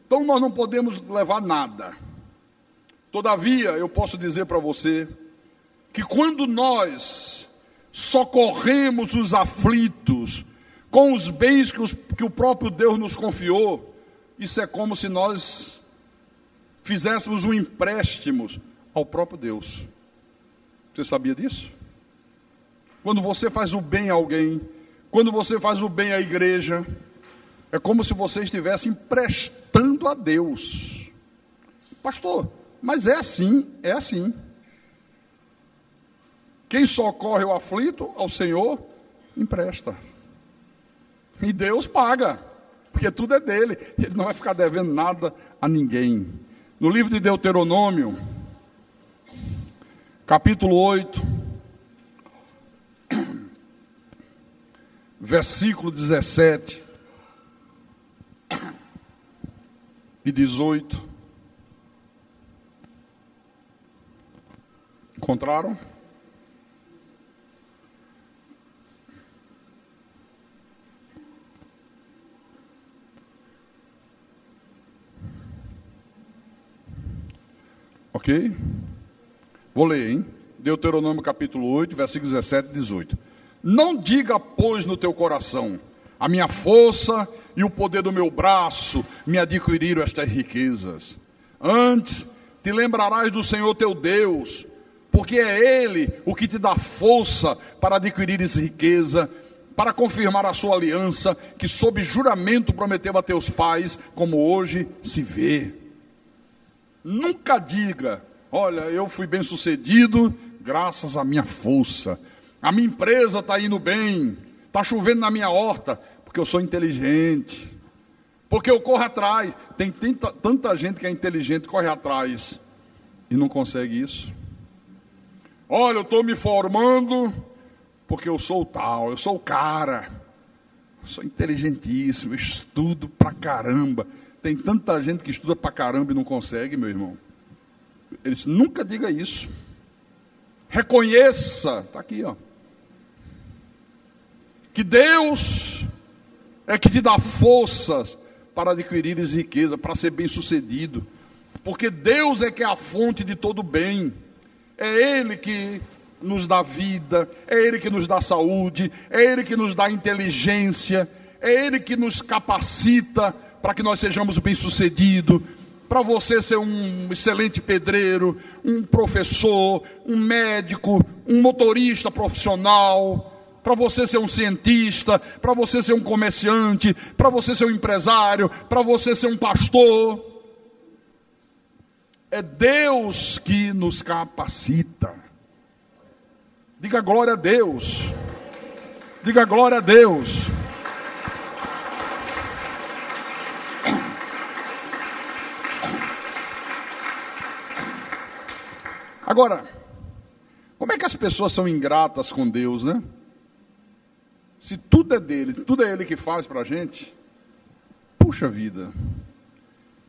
Então nós não podemos levar nada. Todavia, eu posso dizer para você que quando nós socorremos os aflitos com os bens que o próprio Deus nos confiou, isso é como se nós fizéssemos um empréstimo ao próprio Deus. Você sabia disso? Quando você faz o bem a alguém, quando você faz o bem à igreja, é como se você estivesse emprestando a Deus. Pastor, mas é assim, é assim. Quem socorre o aflito ao Senhor, empresta. E Deus paga, porque tudo é dele. Ele não vai ficar devendo nada a ninguém. No livro de Deuteronômio, capítulo 8, versículo 17 e 18. Encontraram? Ok? Vou ler, hein? Deuteronômio capítulo 8, versículos 17 e 18. Não diga, pois, no teu coração: a minha força e o poder do meu braço me adquiriram estas riquezas. Antes, te lembrarás do Senhor teu Deus, porque é Ele o que te dá força para adquirires riqueza, para confirmar a sua aliança, que sob juramento prometeu a teus pais, como hoje se vê. Nunca diga: olha, eu fui bem sucedido graças à minha força. A minha empresa está indo bem, está chovendo na minha horta, porque eu sou inteligente, porque eu corro atrás. Tem tanta gente que é inteligente, corre atrás e não consegue isso. Olha, eu estou me formando porque eu sou o tal, eu sou o cara, eu sou inteligentíssimo, eu estudo pra caramba. Tem tanta gente que estuda pra caramba e não consegue, meu irmão. Eles nunca diga isso. Reconheça, está aqui, ó, que Deus é que te dá forças para adquirires riqueza, para ser bem sucedido, porque Deus é que é a fonte de todo bem. É Ele que nos dá vida, é Ele que nos dá saúde, é Ele que nos dá inteligência, é Ele que nos capacita para que nós sejamos bem-sucedidos. para você ser um excelente pedreiro, um professor, um médico, um motorista profissional, para você ser um cientista, para você ser um comerciante, para você ser um empresário, para você ser um pastor. É Deus que nos capacita. Diga glória a Deus. Diga glória a Deus. Agora, como é que as pessoas são ingratas com Deus, né? Se tudo é dele, tudo é ele que faz para a gente, puxa vida,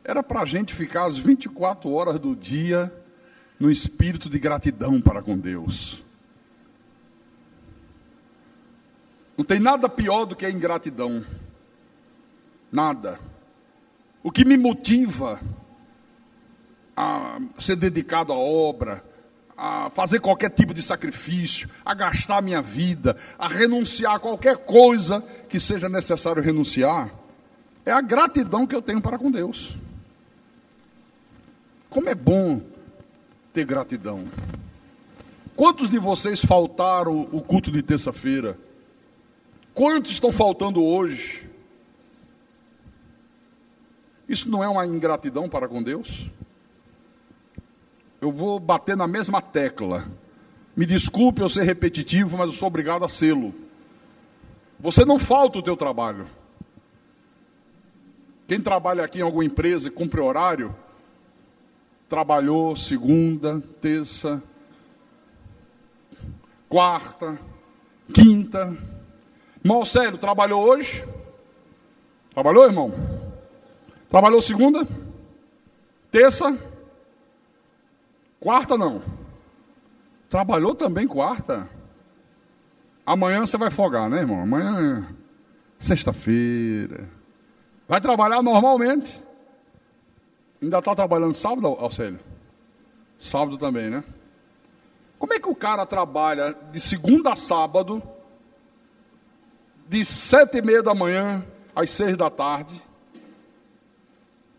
era para a gente ficar as 24 horas do dia no espírito de gratidão para com Deus. Não tem nada pior do que a ingratidão. Nada. O que me motiva a ser dedicado à obra, a fazer qualquer tipo de sacrifício, a gastar a minha vida, a renunciar a qualquer coisa que seja necessário renunciar, é a gratidão que eu tenho para com Deus. Como é bom ter gratidão. Quantos de vocês faltaram o culto de terça-feira? Quantos estão faltando hoje? Isso não é uma ingratidão para com Deus? Eu vou bater na mesma tecla. Me desculpe eu ser repetitivo, mas eu sou obrigado a sê-lo. Você não falta o teu trabalho. Quem trabalha aqui em alguma empresa e cumpre horário, trabalhou segunda, terça, quarta, quinta. Irmão Célio, trabalhou hoje? Trabalhou, irmão? Trabalhou segunda? Terça? Quarta não. Trabalhou também quarta? Amanhã você vai folgar, né, irmão? Amanhã é sexta-feira. Vai trabalhar normalmente. Ainda está trabalhando sábado, Alcélio? Sábado também, né? Como é que o cara trabalha de segunda a sábado, de 7:30 da manhã às 6 da tarde,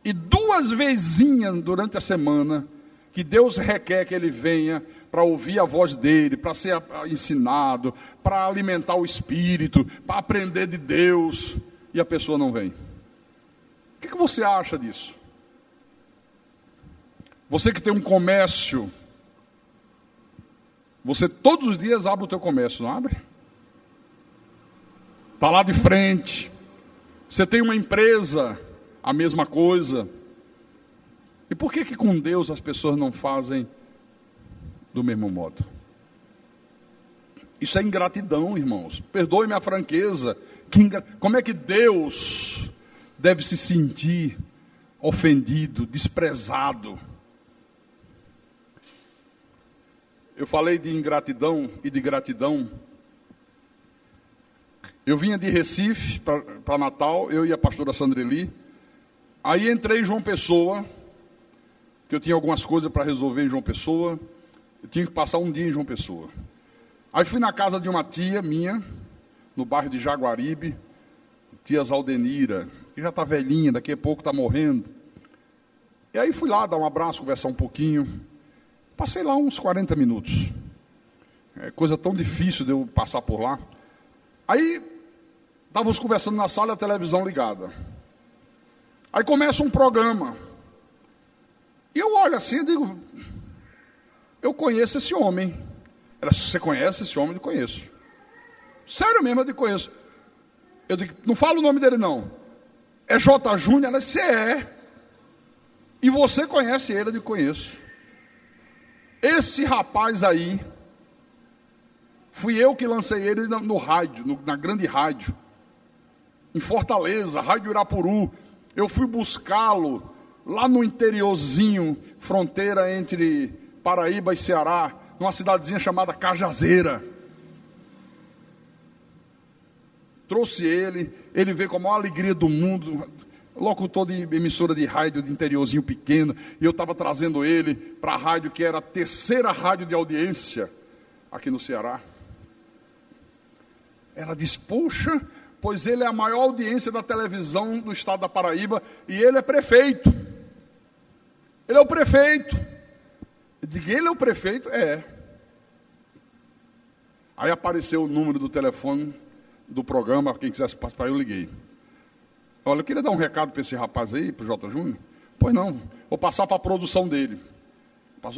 e 2 vezinhas durante a semana, que Deus requer que ele venha para ouvir a voz dele, para ser ensinado, para alimentar o espírito, para aprender de Deus, e a pessoa não vem? O que você acha disso? Você que tem um comércio, você todos os dias abre o teu comércio, não abre? Está lá de frente. Você tem uma empresa, a mesma coisa. E por que com Deus as pessoas não fazem do mesmo modo? Isso é ingratidão, irmãos. Perdoe-me a franqueza. Como é que Deus deve se sentir ofendido, desprezado? Eu falei de ingratidão e de gratidão. Eu vinha de Recife para Natal, eu e a pastora Sandreli. Aí entrei em João Pessoa, que eu tinha algumas coisas para resolver em João Pessoa. Eu tinha que passar um dia em João Pessoa. Aí fui na casa de uma tia minha, no bairro de Jaguaribe, tia Zaldenira, que já está velhinha, daqui a pouco está morrendo. E aí fui lá dar um abraço, conversar um pouquinho. Passei lá uns 40 minutos. É coisa tão difícil de eu passar por lá. Aí estávamos conversando na sala, a televisão ligada. Aí começa um programa. E eu olho assim e digo, eu conheço esse homem. Ela, você conhece esse homem? Eu conheço. Sério mesmo, eu conheço. Eu digo, não falo o nome dele não. É J. Júnior? Ela, você é. E você conhece ele? Eu digo, conheço. Esse rapaz aí, fui eu que lancei ele no rádio, na grande rádio, em Fortaleza, Rádio Irapuru. Eu fui buscá-lo lá no interiorzinho, fronteira entre Paraíba e Ceará, numa cidadezinha chamada Cajazeira. Trouxe ele veio com a maior alegria do mundo, locutor de emissora de rádio de interiorzinho pequeno, e eu estava trazendo ele para a rádio que era a 3ª rádio de audiência aqui no Ceará. Ela disse, poxa, pois ele é a maior audiência da televisão do estado da Paraíba, e ele é prefeito. Ele é o prefeito. Eu digo, ele é o prefeito? É. Aí apareceu o número do telefone do programa, quem quisesse participar, eu liguei. Olha, eu queria dar um recado para esse rapaz aí, para o J. Júnior. Pois não, vou passar para a produção dele.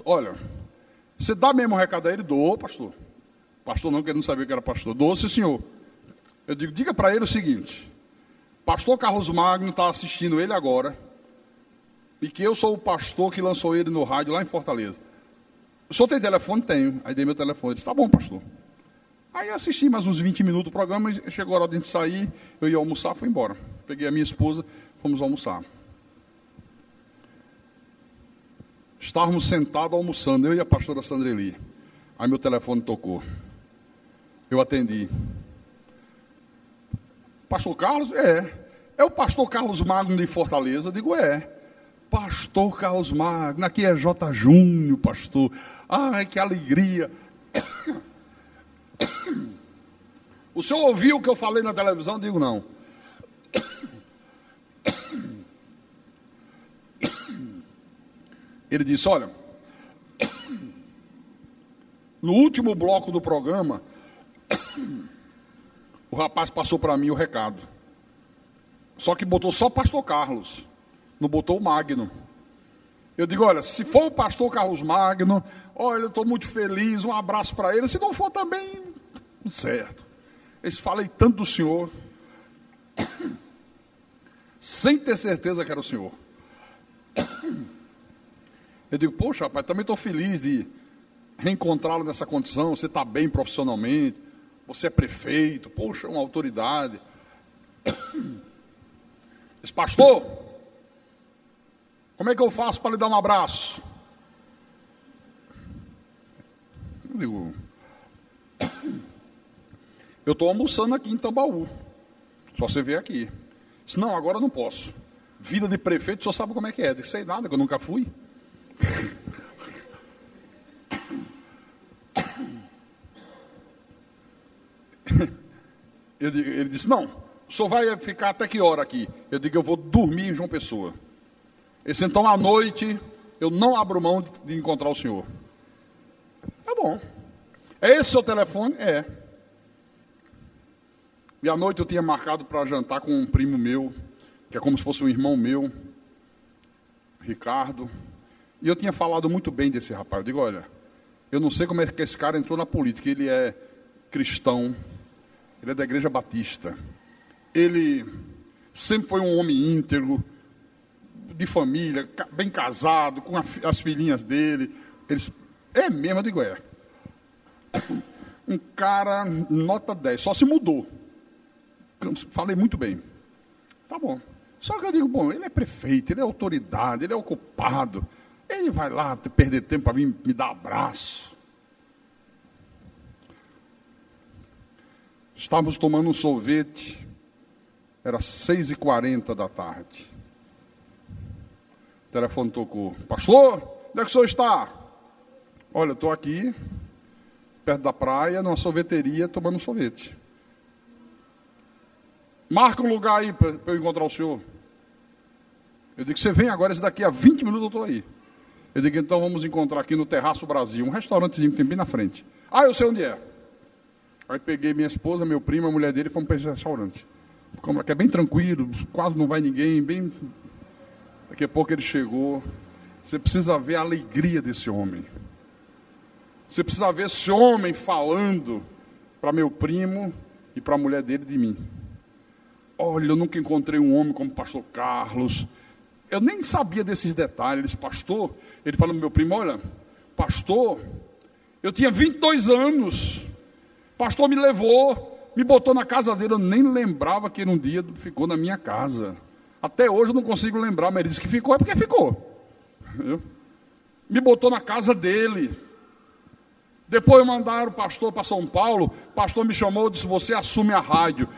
Olha, você dá mesmo um recado a ele? Dou, pastor. Pastor não, que ele não sabia que era pastor. Dou, sim, senhor. Eu digo, diga para ele o seguinte, pastor Carlos Magno está assistindo ele agora, e que eu sou o pastor que lançou ele no rádio lá em Fortaleza. O senhor tem telefone? Tenho. Aí dei meu telefone. Ele disse, tá bom, pastor. Aí assisti mais uns 20 minutos do programa, e chegou a hora de a gente sair, eu ia almoçar, fui embora. Peguei a minha esposa, fomos almoçar. Estávamos sentados almoçando, eu e a pastora Sandreli. Aí meu telefone tocou. Eu atendi. Pastor Carlos? É. É o pastor Carlos Magno de Fortaleza? Eu digo, é. Pastor Carlos Magno, aqui é J. Júnior, pastor. Ai, que alegria. O senhor ouviu o que eu falei na televisão? Eu digo, não. Ele disse, olha, no último bloco do programa, o rapaz passou para mim o recado. Só que botou só pastor Carlos, não botou o Magno. Eu digo, olha, se for o pastor Carlos Magno, olha, eu estou muito feliz, um abraço para ele. Se não for também, tudo certo. Eu falei tanto do senhor, sem ter certeza que era o senhor. Eu digo, poxa, rapaz, também estou feliz de reencontrá-lo nessa condição. Você está bem profissionalmente, você é prefeito, poxa, uma autoridade. Diz, pastor, como é que eu faço para lhe dar um abraço? Eu digo, eu estou almoçando aqui em Tambaú, só você ver aqui. Diz, não, agora eu não posso. Vida de prefeito, o senhor sabe como é que é. Eu disse, sei nada, que eu nunca fui. Ele disse, não, o senhor vai ficar até que hora aqui? Eu digo, eu vou dormir em João Pessoa. Ele disse, então à noite eu não abro mão de encontrar o senhor. Tá bom. É esse seu telefone? É. E à noite eu tinha marcado para jantar com um primo meu, que é como se fosse um irmão meu, Ricardo. E eu tinha falado muito bem desse rapaz. Eu digo, olha, eu não sei como é que esse cara entrou na política. Ele é cristão, ele é da Igreja Batista. Ele sempre foi um homem íntegro, de família, bem casado, com as filhinhas dele. Eles, é mesmo, eu digo, é. Um cara, nota 10, só se mudou. Falei muito bem. Tá bom. Só que eu digo, bom, ele é prefeito, ele é autoridade, ele é ocupado. Ele vai lá perder tempo para vir me dar abraço. Estávamos tomando um sorvete, era 6h40 da tarde. O telefone tocou. Pastor, onde é que o senhor está? Olha, eu estou aqui, perto da praia, numa sorveteria, tomando um sorvete. Marca um lugar aí para eu encontrar o senhor. Eu digo, você vem agora, esse daqui a 20 minutos eu estou aí. Eu digo, então vamos encontrar aqui no Terraço Brasil, um restaurantezinho que tem bem na frente. Ah, eu sei onde é. Aí peguei minha esposa, meu primo, a mulher dele e fomos para esse restaurante. Que é bem tranquilo, quase não vai ninguém, bem... Daqui a pouco ele chegou. Você precisa ver a alegria desse homem. Você precisa ver esse homem falando para meu primo e para a mulher dele de mim. Olha, eu nunca encontrei um homem como o pastor Carlos. Eu nem sabia desses detalhes. Ele disse, pastor, ele falou para meu primo, olha, pastor, eu tinha 22 anos. Pastor me levou, me botou na casa dele. Eu nem lembrava que ele um dia ficou na minha casa. Até hoje eu não consigo lembrar, mas ele disse que ficou, é porque ficou. Me botou na casa dele. Depois mandaram o pastor para São Paulo. O pastor me chamou e disse, você assume a rádio.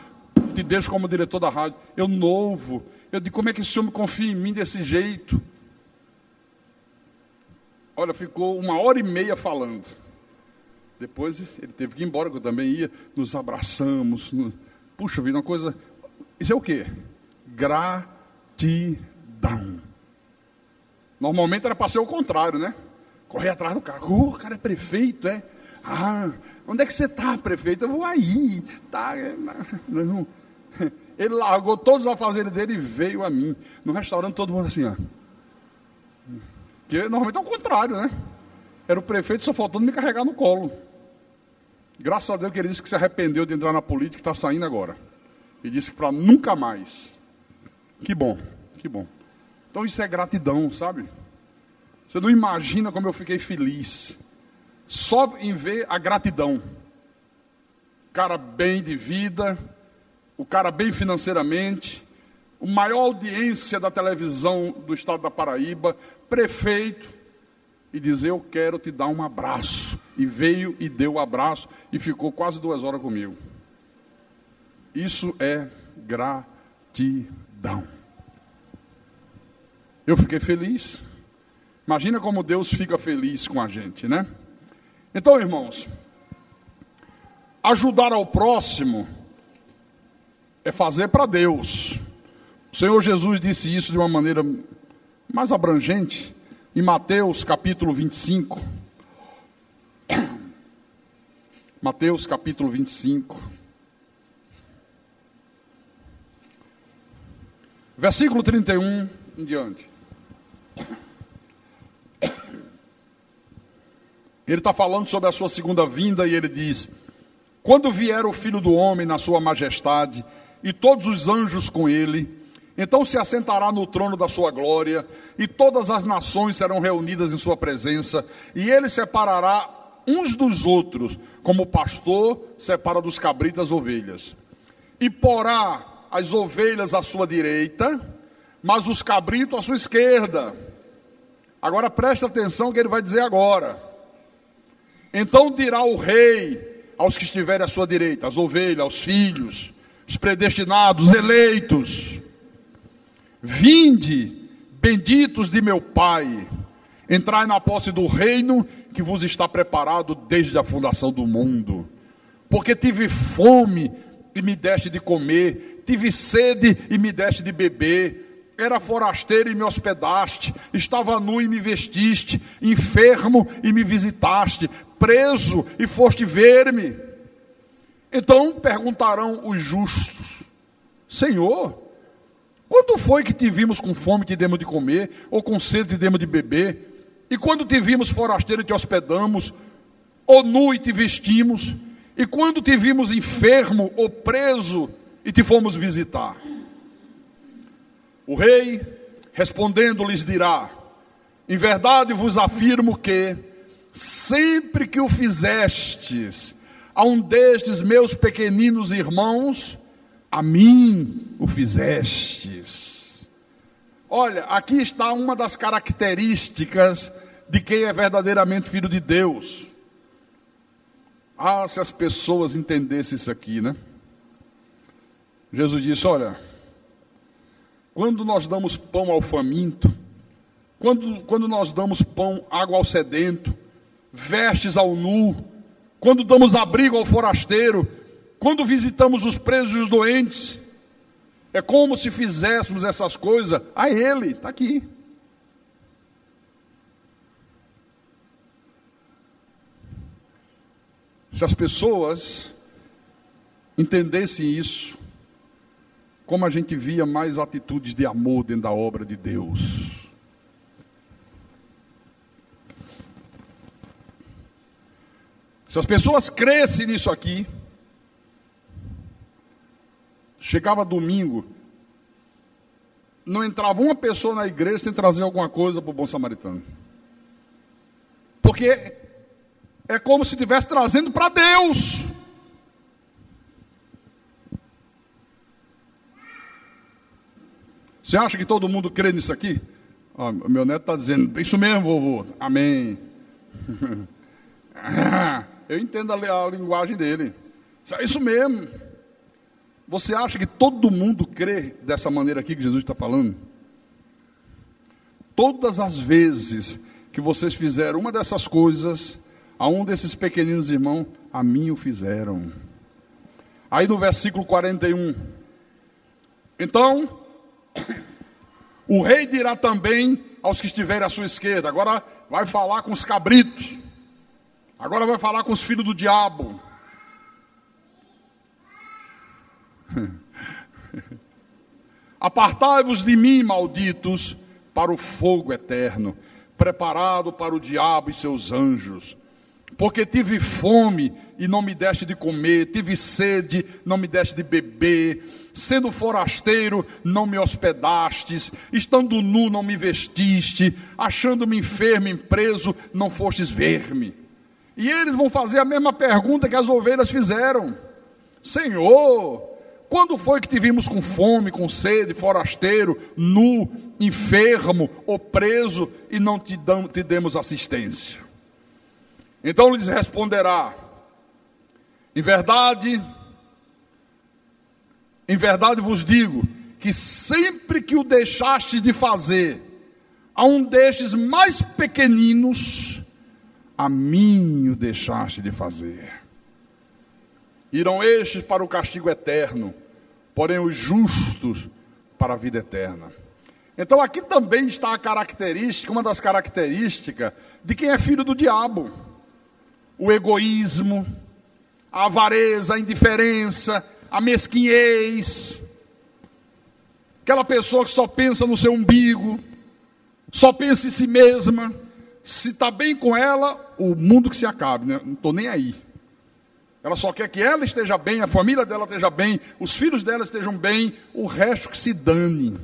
Te deixo como diretor da rádio. Eu novo. Eu digo, como é que esse homem confia em mim desse jeito? Olha, ficou 1h30 falando. Depois ele teve que ir embora, que eu também ia. Nos abraçamos. Puxa vida, uma coisa... Isso é o quê? Gratidão. Normalmente era para ser o contrário, né? Correr atrás do cara. O cara é prefeito, é? Onde é que você está, prefeito? Eu vou aí. Tá, não. Ele largou todos os afazeres dele e veio a mim. No restaurante todo mundo assim, ó. Que normalmente é o contrário, né? Era o prefeito só faltando me carregar no colo. Graças a Deus que ele disse que se arrependeu de entrar na política e está saindo agora. E disse que para nunca mais. Que bom, que bom. Então isso é gratidão, sabe? Você não imagina como eu fiquei feliz. Só em ver a gratidão. O cara bem de vida, o cara bem financeiramente, o maior audiência da televisão do estado da Paraíba, prefeito, e dizer, eu quero te dar um abraço. E veio e deu o abraço e ficou quase 2 horas comigo. Isso é gratidão. Eu fiquei feliz. Imagina como Deus fica feliz com a gente, né? Então, irmãos, ajudar ao próximo é fazer para Deus. O Senhor Jesus disse isso de uma maneira mais abrangente em Mateus capítulo 25. Mateus capítulo 25. Versículo 31 em diante. Ele está falando sobre a sua segunda vinda e ele diz: quando vier o Filho do Homem na sua majestade e todos os anjos com ele, então se assentará no trono da sua glória e todas as nações serão reunidas em sua presença e ele separará uns dos outros, como o pastor separa dos cabritos as ovelhas. E porá as ovelhas à sua direita, mas os cabritos à sua esquerda. Agora presta atenção que ele vai dizer agora. Então dirá o rei aos que estiverem à sua direita, as ovelhas, aos filhos, os predestinados, os eleitos: vinde, benditos de meu Pai, entrai na posse do reino que vos está preparado desde a fundação do mundo. Porque tive fome e me deste de comer, tive sede e me deste de beber, era forasteiro e me hospedaste, estava nu e me vestiste, enfermo e me visitaste, preso e foste ver-me. Então perguntarão os justos: Senhor, quando foi que te vimos com fome e te demos de comer, ou com sede e te demos de beber? E quando te vimos forasteiro e te hospedamos, ou nu e te vestimos? E quando te vimos enfermo ou preso e te fomos visitar? O rei, respondendo, lhes dirá: em verdade vos afirmo que, sempre que o fizestes a um destes meus pequeninos irmãos, a mim o fizestes. Olha, aqui está uma das características de quem é verdadeiramente filho de Deus. Se as pessoas entendessem isso aqui, né? Jesus disse: olha, quando nós damos pão ao faminto, quando nós damos pão, água ao sedento, vestes ao nu, quando damos abrigo ao forasteiro, quando visitamos os presos e os doentes, é como se fizéssemos essas coisas a Ele. Está aqui. Se as pessoas entendessem isso, como a gente via mais atitudes de amor dentro da obra de Deus. Se as pessoas crescem nisso aqui, chegava domingo, não entrava uma pessoa na igreja sem trazer alguma coisa para o bom samaritano. Porque é como se estivesse trazendo para Deus. Você acha que todo mundo crê nisso aqui? Meu neto está dizendo: isso mesmo, vovô. Amém. Eu entendo a linguagem dele. Isso mesmo. Você acha que todo mundo crê dessa maneira aqui que Jesus está falando? Todas as vezes que vocês fizeram uma dessas coisas a um desses pequeninos irmãos, a mim o fizeram. Aí no versículo 41, então o rei dirá também aos que estiverem à sua esquerda. Agora vai falar com os cabritos. Agora vai falar com os filhos do diabo. Apartai-vos de mim, malditos, para o fogo eterno, preparado para o diabo e seus anjos. Porque tive fome e não me deste de comer, tive sede, não me deste de beber, sendo forasteiro, não me hospedastes, estando nu, não me vestiste, achando-me enfermo e preso, não fostes ver-me. E eles vão fazer a mesma pergunta que as ovelhas fizeram: Senhor, quando foi que te vimos com fome, com sede, forasteiro, nu, enfermo ou preso e não te demos assistência? Então lhes responderá: em verdade vos digo, que sempre que o deixaste de fazer a um destes mais pequeninos, a mim o deixaste de fazer. Irão estes para o castigo eterno, porém os justos para a vida eterna. Então aqui também está a característica, uma das características de quem é filho do diabo: o egoísmo, a avareza, a indiferença, a mesquinhez, aquela pessoa que só pensa no seu umbigo, só pensa em si mesma. Se está bem com ela, o mundo que se acabe, né? Não estou nem aí. Ela só quer que ela esteja bem, a família dela esteja bem, os filhos dela estejam bem, o resto que se dane.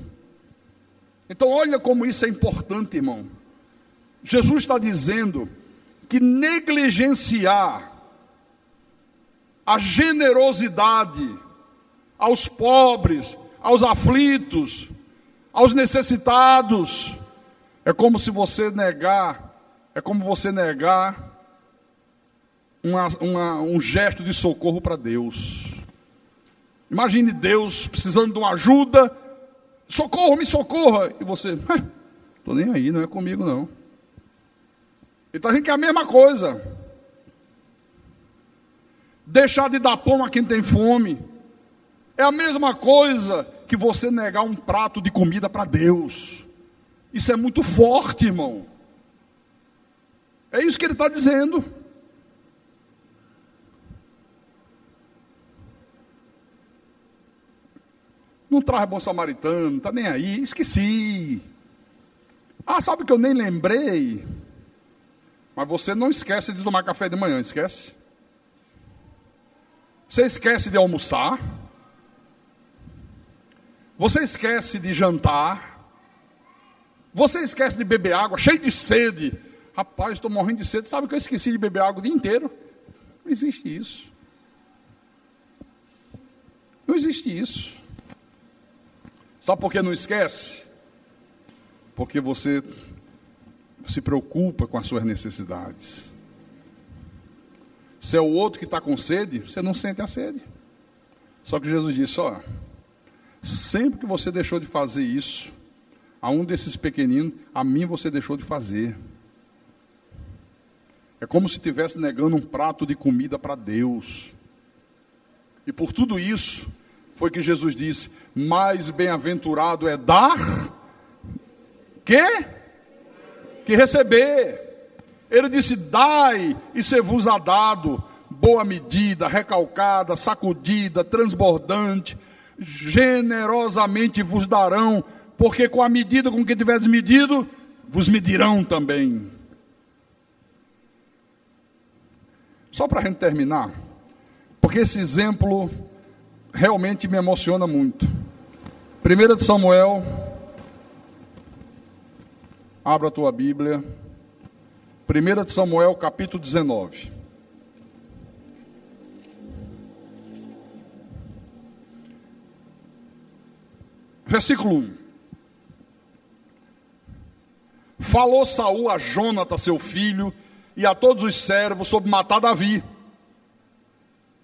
Então olha como isso é importante, irmão. Jesus está dizendo que negligenciar a generosidade aos pobres, aos aflitos, aos necessitados, é como você negar um gesto de socorro para Deus. Imagine Deus precisando de uma ajuda: socorro, me socorra, e você: estou nem aí, não é comigo não. Então a gente quer a mesma coisa. Deixar de dar pão a quem tem fome é a mesma coisa que você negar um prato de comida para Deus. Isso é muito forte, irmão. É isso que ele está dizendo. Não traz bom samaritano, não está nem aí, esqueci. Sabe que eu nem lembrei? Mas você não esquece de tomar café de manhã, esquece? Você esquece de almoçar? Você esquece de jantar? Você esquece de beber água, cheio de sede? Rapaz, estou morrendo de sede. Sabe que eu esqueci de beber água o dia inteiro? Não existe isso. Não existe isso. Sabe por que não esquece? Porque você se preocupa com as suas necessidades. Se é o outro que está com sede, você não sente a sede. Só que Jesus disse: sempre que você deixou de fazer isso a um desses pequeninos, a mim você deixou de fazer. É como se estivesse negando um prato de comida para Deus. E por tudo isso foi que Jesus disse: mais bem-aventurado é dar que receber. Ele disse: dai e ser-vos-á dado, boa medida, recalcada, sacudida, transbordante, generosamente vos darão, porque com a medida com que tiveres medido, vos medirão também. Só para a gente terminar, porque esse exemplo realmente me emociona muito. 1 de Samuel, abra a tua Bíblia. 1 de Samuel, capítulo 19. Versículo 1. Falou Saul a Jonatas, seu filho, e a todos os servos sobre matar Davi.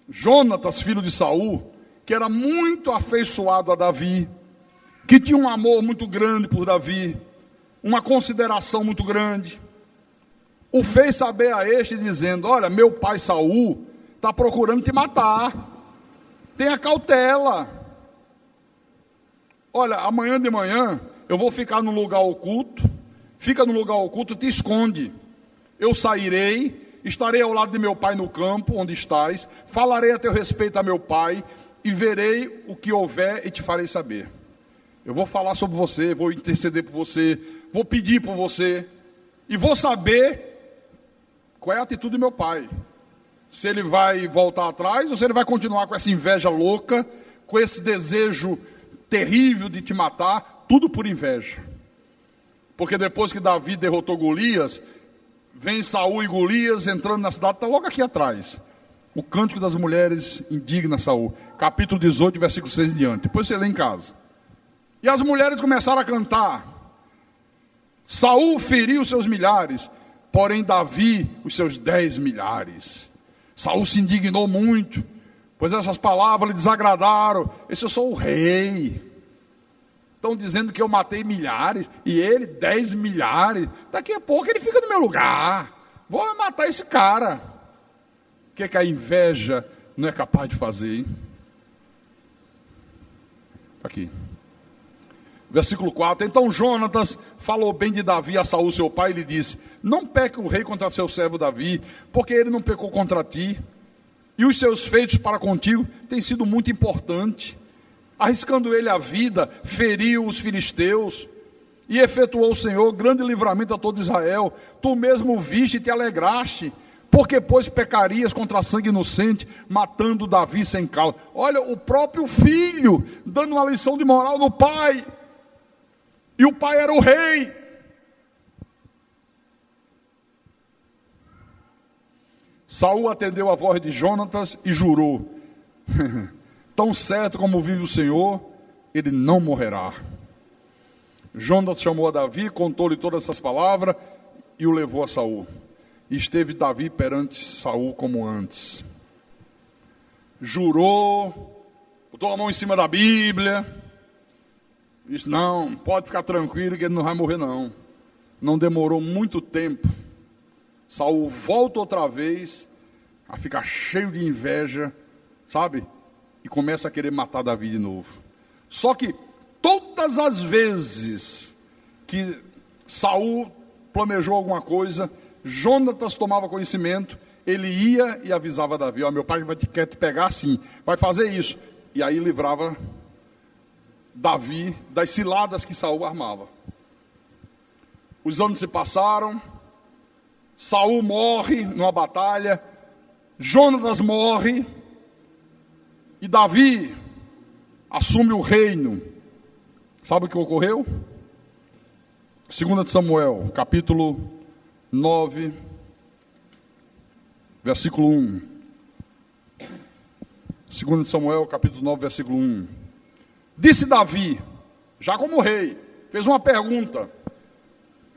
Jonatas, filho de Saul, que era muito afeiçoado a Davi, que tinha um amor muito grande por Davi, uma consideração muito grande, o fez saber a este, dizendo: olha, meu pai Saul está procurando te matar, tenha cautela. Olha, amanhã de manhã eu vou ficar num lugar oculto, fica no lugar oculto e te esconde. Eu sairei, estarei ao lado de meu pai no campo, onde estás, falarei a teu respeito a meu pai, e verei o que houver e te farei saber. Eu vou falar sobre você, vou interceder por você, vou pedir por você, e vou saber qual é a atitude do meu pai. Se ele vai voltar atrás, ou se ele vai continuar com essa inveja louca, com esse desejo terrível de te matar, tudo por inveja. Porque depois que Davi derrotou Golias, vem Saul e Golias entrando na cidade, está logo aqui atrás. O cântico das mulheres indigna Saul, capítulo 18, versículo 6 em diante. Depois você lê em casa. E as mulheres começaram a cantar. Saul feriu seus milhares, porém Davi os seus 10 milhares. Saul se indignou muito, pois essas palavras lhe desagradaram. Esse eu sou o rei. Estão dizendo que eu matei milhares, e ele 10 milhares. Daqui a pouco ele fica no meu lugar. Vou matar esse cara. O que a inveja não é capaz de fazer, hein? Está aqui. Versículo 4. Então Jonatas falou bem de Davi a Saul seu pai e lhe disse: não peque o rei contra seu servo Davi, porque ele não pecou contra ti, e os seus feitos para contigo têm sido muito importantes. Arriscando ele a vida, feriu os filisteus, e efetuou o Senhor grande livramento a todo Israel. Tu mesmo viste e te alegraste, porque pois pecarias contra sangue inocente, matando Davi sem causa. Olha, o próprio filho dando uma lição de moral no pai, e o pai era o rei. Saul atendeu a voz de Jonatas e jurou: tão certo como vive o Senhor, ele não morrerá. Jonatas chamou a Davi, contou-lhe todas essas palavras e o levou a Saul. E esteve Davi perante Saul como antes. Jurou, botou a mão em cima da Bíblia, disse: não, pode ficar tranquilo que ele não vai morrer não. Não demorou muito tempo, Saul volta outra vez a ficar cheio de inveja, sabe? E começa a querer matar Davi de novo. Só que todas as vezes que Saul planejou alguma coisa, Jonatas tomava conhecimento, ele ia e avisava Davi: ó, meu pai quer te pegar assim, vai fazer isso. E aí livrava Davi das ciladas que Saul armava. Os anos se passaram, Saul morre numa batalha, Jonatas morre, e Davi assume o reino. Sabe o que ocorreu? 2 de Samuel, capítulo 9, versículo 1. 2 de Samuel, capítulo 9, versículo 1. Disse Davi, já como rei, fez uma pergunta: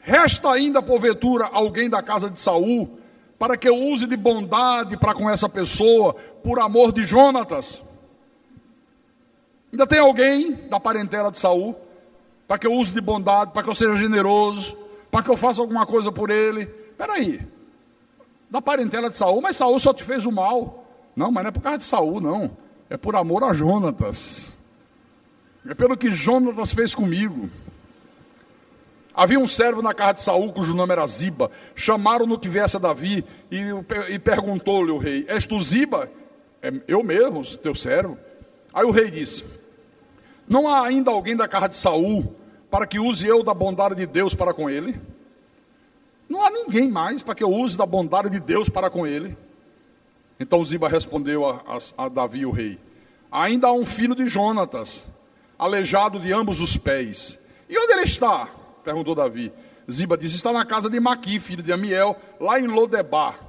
resta ainda porventura alguém da casa de Saul, para que eu use de bondade para com essa pessoa, por amor de Jonatas? Ainda tem alguém da parentela de Saul, para que eu use de bondade, para que eu seja generoso, para que eu faça alguma coisa por ele? Espera aí, da parentela de Saul, mas Saul só te fez o mal. Não, mas não é por causa de Saul, não. É por amor a Jonatas. É pelo que Jonatas fez comigo. Havia um servo na casa de Saul, cujo nome era Ziba. Chamaram-no que viesse a Davi, e perguntou-lhe o rei: és tu Ziba? Eu mesmo, teu servo. Aí o rei disse: não há ainda alguém da casa de Saul, para que use eu da bondade de Deus para com ele? Não há ninguém mais para que eu use da bondade de Deus para com ele. Então Ziba respondeu a Davi, o rei: ainda há um filho de Jonatas, aleijado de ambos os pés. E onde ele está? Perguntou Davi. Ziba disse: está na casa de Maqui, filho de Amiel, lá em Lodebar,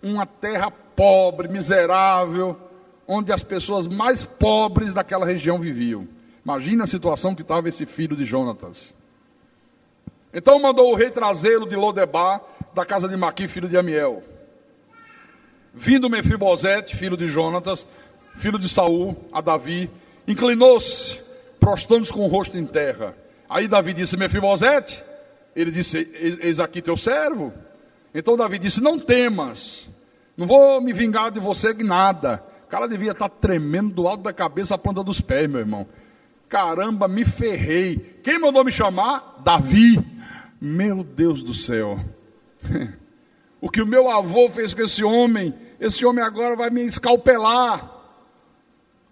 uma terra pobre, miserável, onde as pessoas mais pobres daquela região viviam. Imagina a situação que estava esse filho de Jonatas. Então mandou o rei trazê-lo de Lodebar, da casa de Maqui, filho de Amiel. Vindo Mefibosete, filho de Jonatas, filho de Saul, a Davi, inclinou-se, prostrando-se com o rosto em terra. Aí Davi disse: Mefibosete? Ele disse: eis aqui teu servo. Então Davi disse: não temas, não vou me vingar de você de nada. O cara devia estar tremendo do alto da cabeça à ponta dos pés, meu irmão. Caramba, me ferrei. Quem mandou me chamar? Davi. Meu Deus do céu. O que o meu avô fez com esse homem agora vai me escalpelar.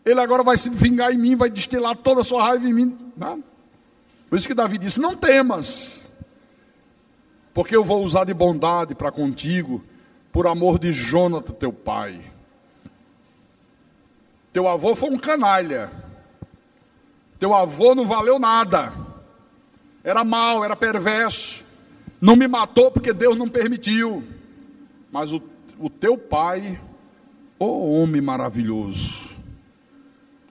Ele agora vai se vingar em mim, vai destilar toda a sua raiva em mim. Não. Por isso que Davi disse, não temas, porque eu vou usar de bondade para contigo, por amor de Jonathan, teu pai. Teu avô foi um canalha. Teu avô não valeu nada. Era mau, era perverso. Não me matou porque Deus não permitiu. Mas o teu pai, homem maravilhoso,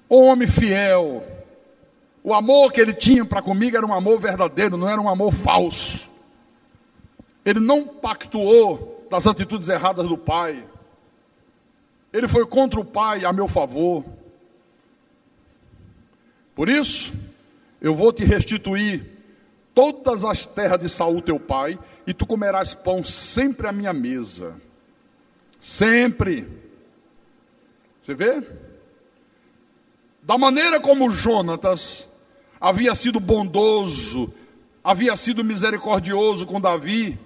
homem fiel. O amor que ele tinha para comigo era um amor verdadeiro, não era um amor falso. Ele não pactuou das atitudes erradas do pai. Ele foi contra o pai a meu favor. Por isso, eu vou te restituir todas as terras de Saul teu pai, e tu comerás pão sempre à minha mesa. Sempre. Você vê? Da maneira como Jonatas havia sido bondoso, havia sido misericordioso com Davi,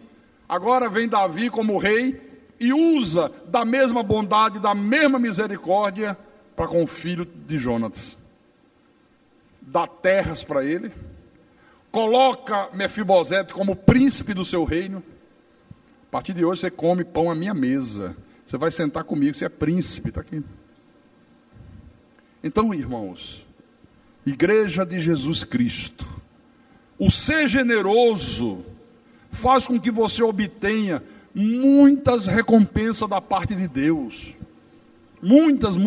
agora vem Davi como rei e usa da mesma bondade, da mesma misericórdia para com o filho de Jonatas. Dá terras para ele, coloca Mefibosete como príncipe do seu reino. A partir de hoje você come pão à minha mesa, você vai sentar comigo, você é príncipe, está aqui. Então, irmãos, Igreja de Jesus Cristo, o ser generoso faz com que você obtenha muitas recompensas da parte de Deus. Muitas.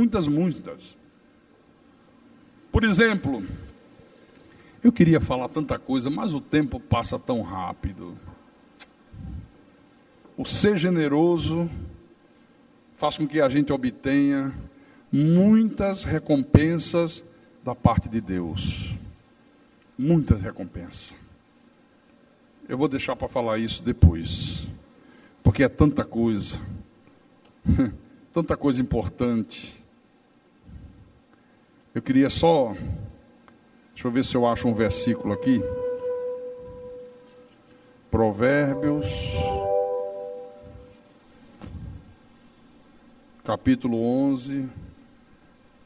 Por exemplo, eu queria falar tanta coisa, mas o tempo passa tão rápido. O ser generoso faz com que a gente obtenha muitas recompensas da parte de Deus. Muitas recompensas. Eu vou deixar para falar isso depois, porque é tanta coisa importante. Eu queria só, deixa eu ver se eu acho um versículo aqui. Provérbios, capítulo 11,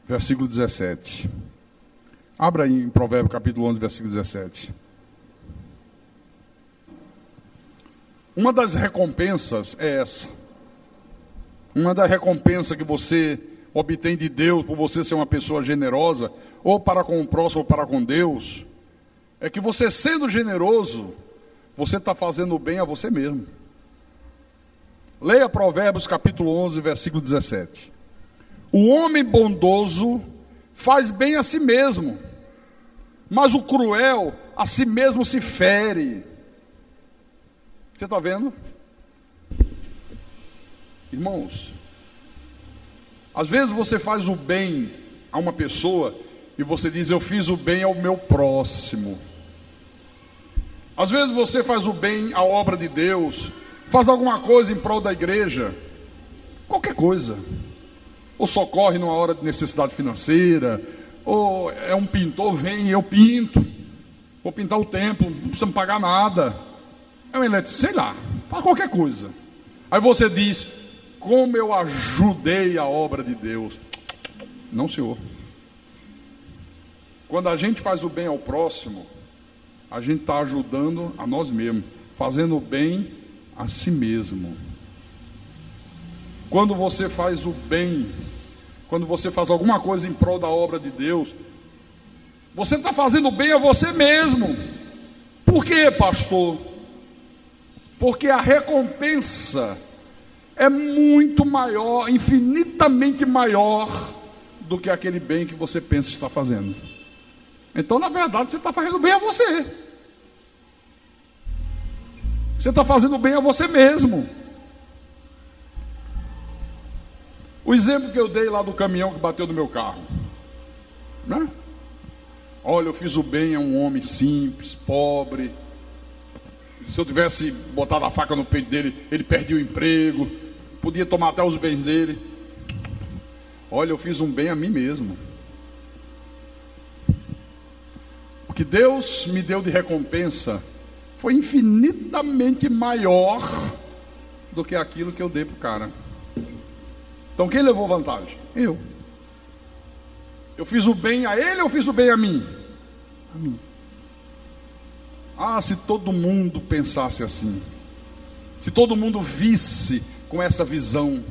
versículo 17. Abra aí em Provérbios, capítulo 11, versículo 17. Uma das recompensas é essa. Uma das recompensas que você obtém de Deus por você ser uma pessoa generosa, ou para com o próximo ou para com Deus, é que você sendo generoso, você está fazendo bem a você mesmo. Leia Provérbios capítulo 11, versículo 17. O homem bondoso faz bem a si mesmo, mas o cruel a si mesmo se fere. Você está vendo? Irmãos, às vezes você faz o bem a uma pessoa e você diz, eu fiz o bem ao meu próximo. Às vezes você faz o bem à obra de Deus, faz alguma coisa em prol da igreja, qualquer coisa. Ou socorre numa hora de necessidade financeira, ou é um pintor, vem, eu pinto, vou pintar o templo, não precisa me pagar nada. É um eletricista, sei lá, faz qualquer coisa. Aí você diz, como eu ajudei a obra de Deus. Não, senhor. Quando a gente faz o bem ao próximo, a gente está ajudando a nós mesmos, fazendo o bem a si mesmo. Quando você faz o bem, quando você faz alguma coisa em prol da obra de Deus, você está fazendo bem a você mesmo. Por quê, pastor? Porque a recompensa é muito maior, infinitamente maior do que aquele bem que você pensa estar fazendo. Então, na verdade, você está fazendo bem a você. Você está fazendo bem a você mesmo. O exemplo que eu dei lá do caminhão que bateu no meu carro, né? Olha, eu fiz o bem a um homem simples, pobre. Se eu tivesse botado a faca no peito dele, ele perdia o emprego, podia tomar até os bens dele. Olha, eu fiz um bem a mim mesmo. O que Deus me deu de recompensa foi infinitamente maior do que aquilo que eu dei para o cara. Então quem levou vantagem? Eu. Eu fiz o bem a ele ou fiz o bem a mim? A mim. Ah, se todo mundo pensasse assim, se todo mundo visse com essa visão,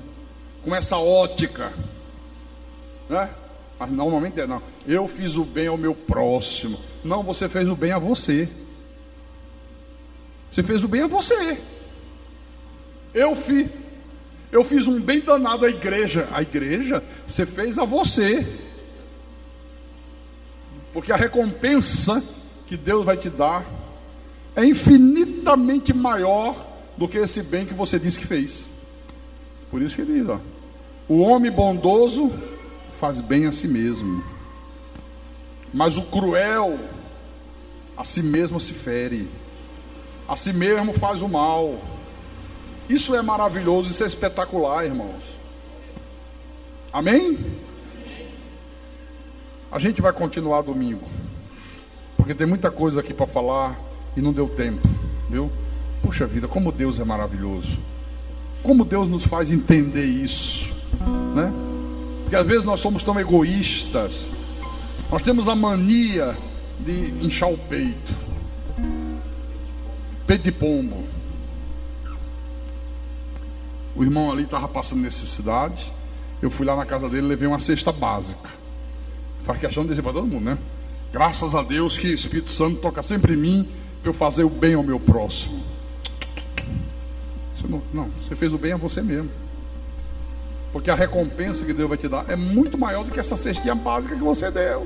com essa ótica, né? Mas normalmente não. Eu fiz o bem ao meu próximo. Não, você fez o bem a você. Você fez o bem a você. Eu fiz um bem danado à igreja. A igreja, você fez a você. Porque a recompensa que Deus vai te dar é infinitamente maior do que esse bem que você disse que fez. Por isso que ele diz, ó, o homem bondoso faz bem a si mesmo, mas o cruel a si mesmo se fere, a si mesmo faz o mal. Isso é maravilhoso, isso é espetacular, irmãos. Amém? A gente vai continuar domingo, porque tem muita coisa aqui para falar e não deu tempo, viu? Puxa vida, como Deus é maravilhoso, como Deus nos faz entender isso, né? Porque às vezes nós somos tão egoístas, nós temos a mania de inchar o peito, peito de pombo. O irmão ali estava passando necessidade, eu fui lá na casa dele, levei uma cesta básica. Faz questão de dizer para todo mundo, né? Graças a Deus que o Espírito Santo toca sempre em mim para eu fazer o bem ao meu próximo. Não, você fez o bem a você mesmo. Porque a recompensa que Deus vai te dar é muito maior do que essa cestinha básica que você deu.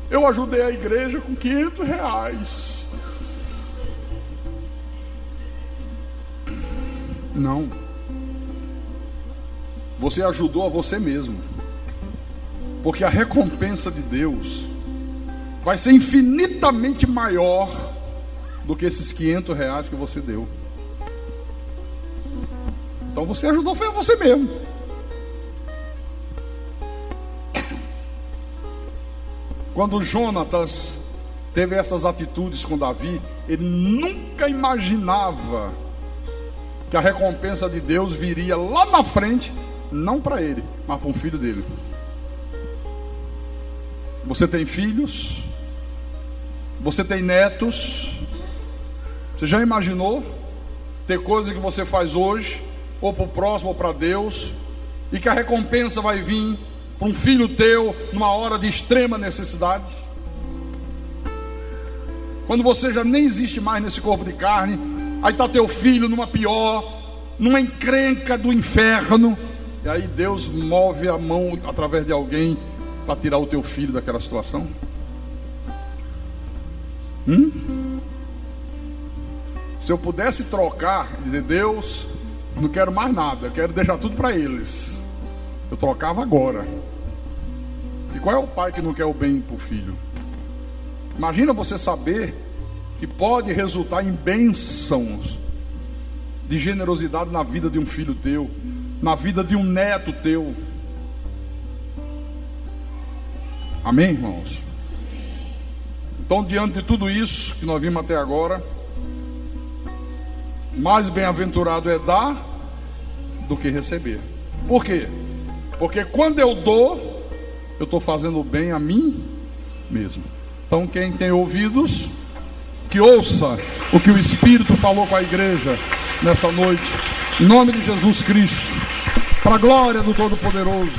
Eu ajudei a igreja com R$500. Não. Você ajudou a você mesmo. Porque a recompensa de Deus vai ser infinitamente maior do que esses R$500 que você deu. Então você ajudou, foi a você mesmo. Quando Jonatas teve essas atitudes com Davi, ele nunca imaginava que a recompensa de Deus viria lá na frente, não para ele, mas para um filho dele. Você tem filhos? Você tem netos? Você já imaginou ter coisa que você faz hoje, ou para o próximo, ou para Deus, e que a recompensa vai vir para um filho teu numa hora de extrema necessidade? Quando você já nem existe mais nesse corpo de carne, aí está teu filho numa pior, numa encrenca do inferno, e aí Deus move a mão através de alguém para tirar o teu filho daquela situação? Se eu pudesse trocar, dizer, Deus, não quero mais nada, eu quero deixar tudo para eles, eu trocava agora. E qual é o pai que não quer o bem para o filho? Imagina você saber que pode resultar em bênçãos de generosidade na vida de um filho teu, na vida de um neto teu. Amém, irmãos? Então, diante de tudo isso que nós vimos até agora, mais bem-aventurado é dar do que receber. Por quê? Porque quando eu dou, eu estou fazendo bem a mim mesmo. Então, quem tem ouvidos, que ouça o que o Espírito falou com a igreja nessa noite, em nome de Jesus Cristo, para a glória do Todo-Poderoso.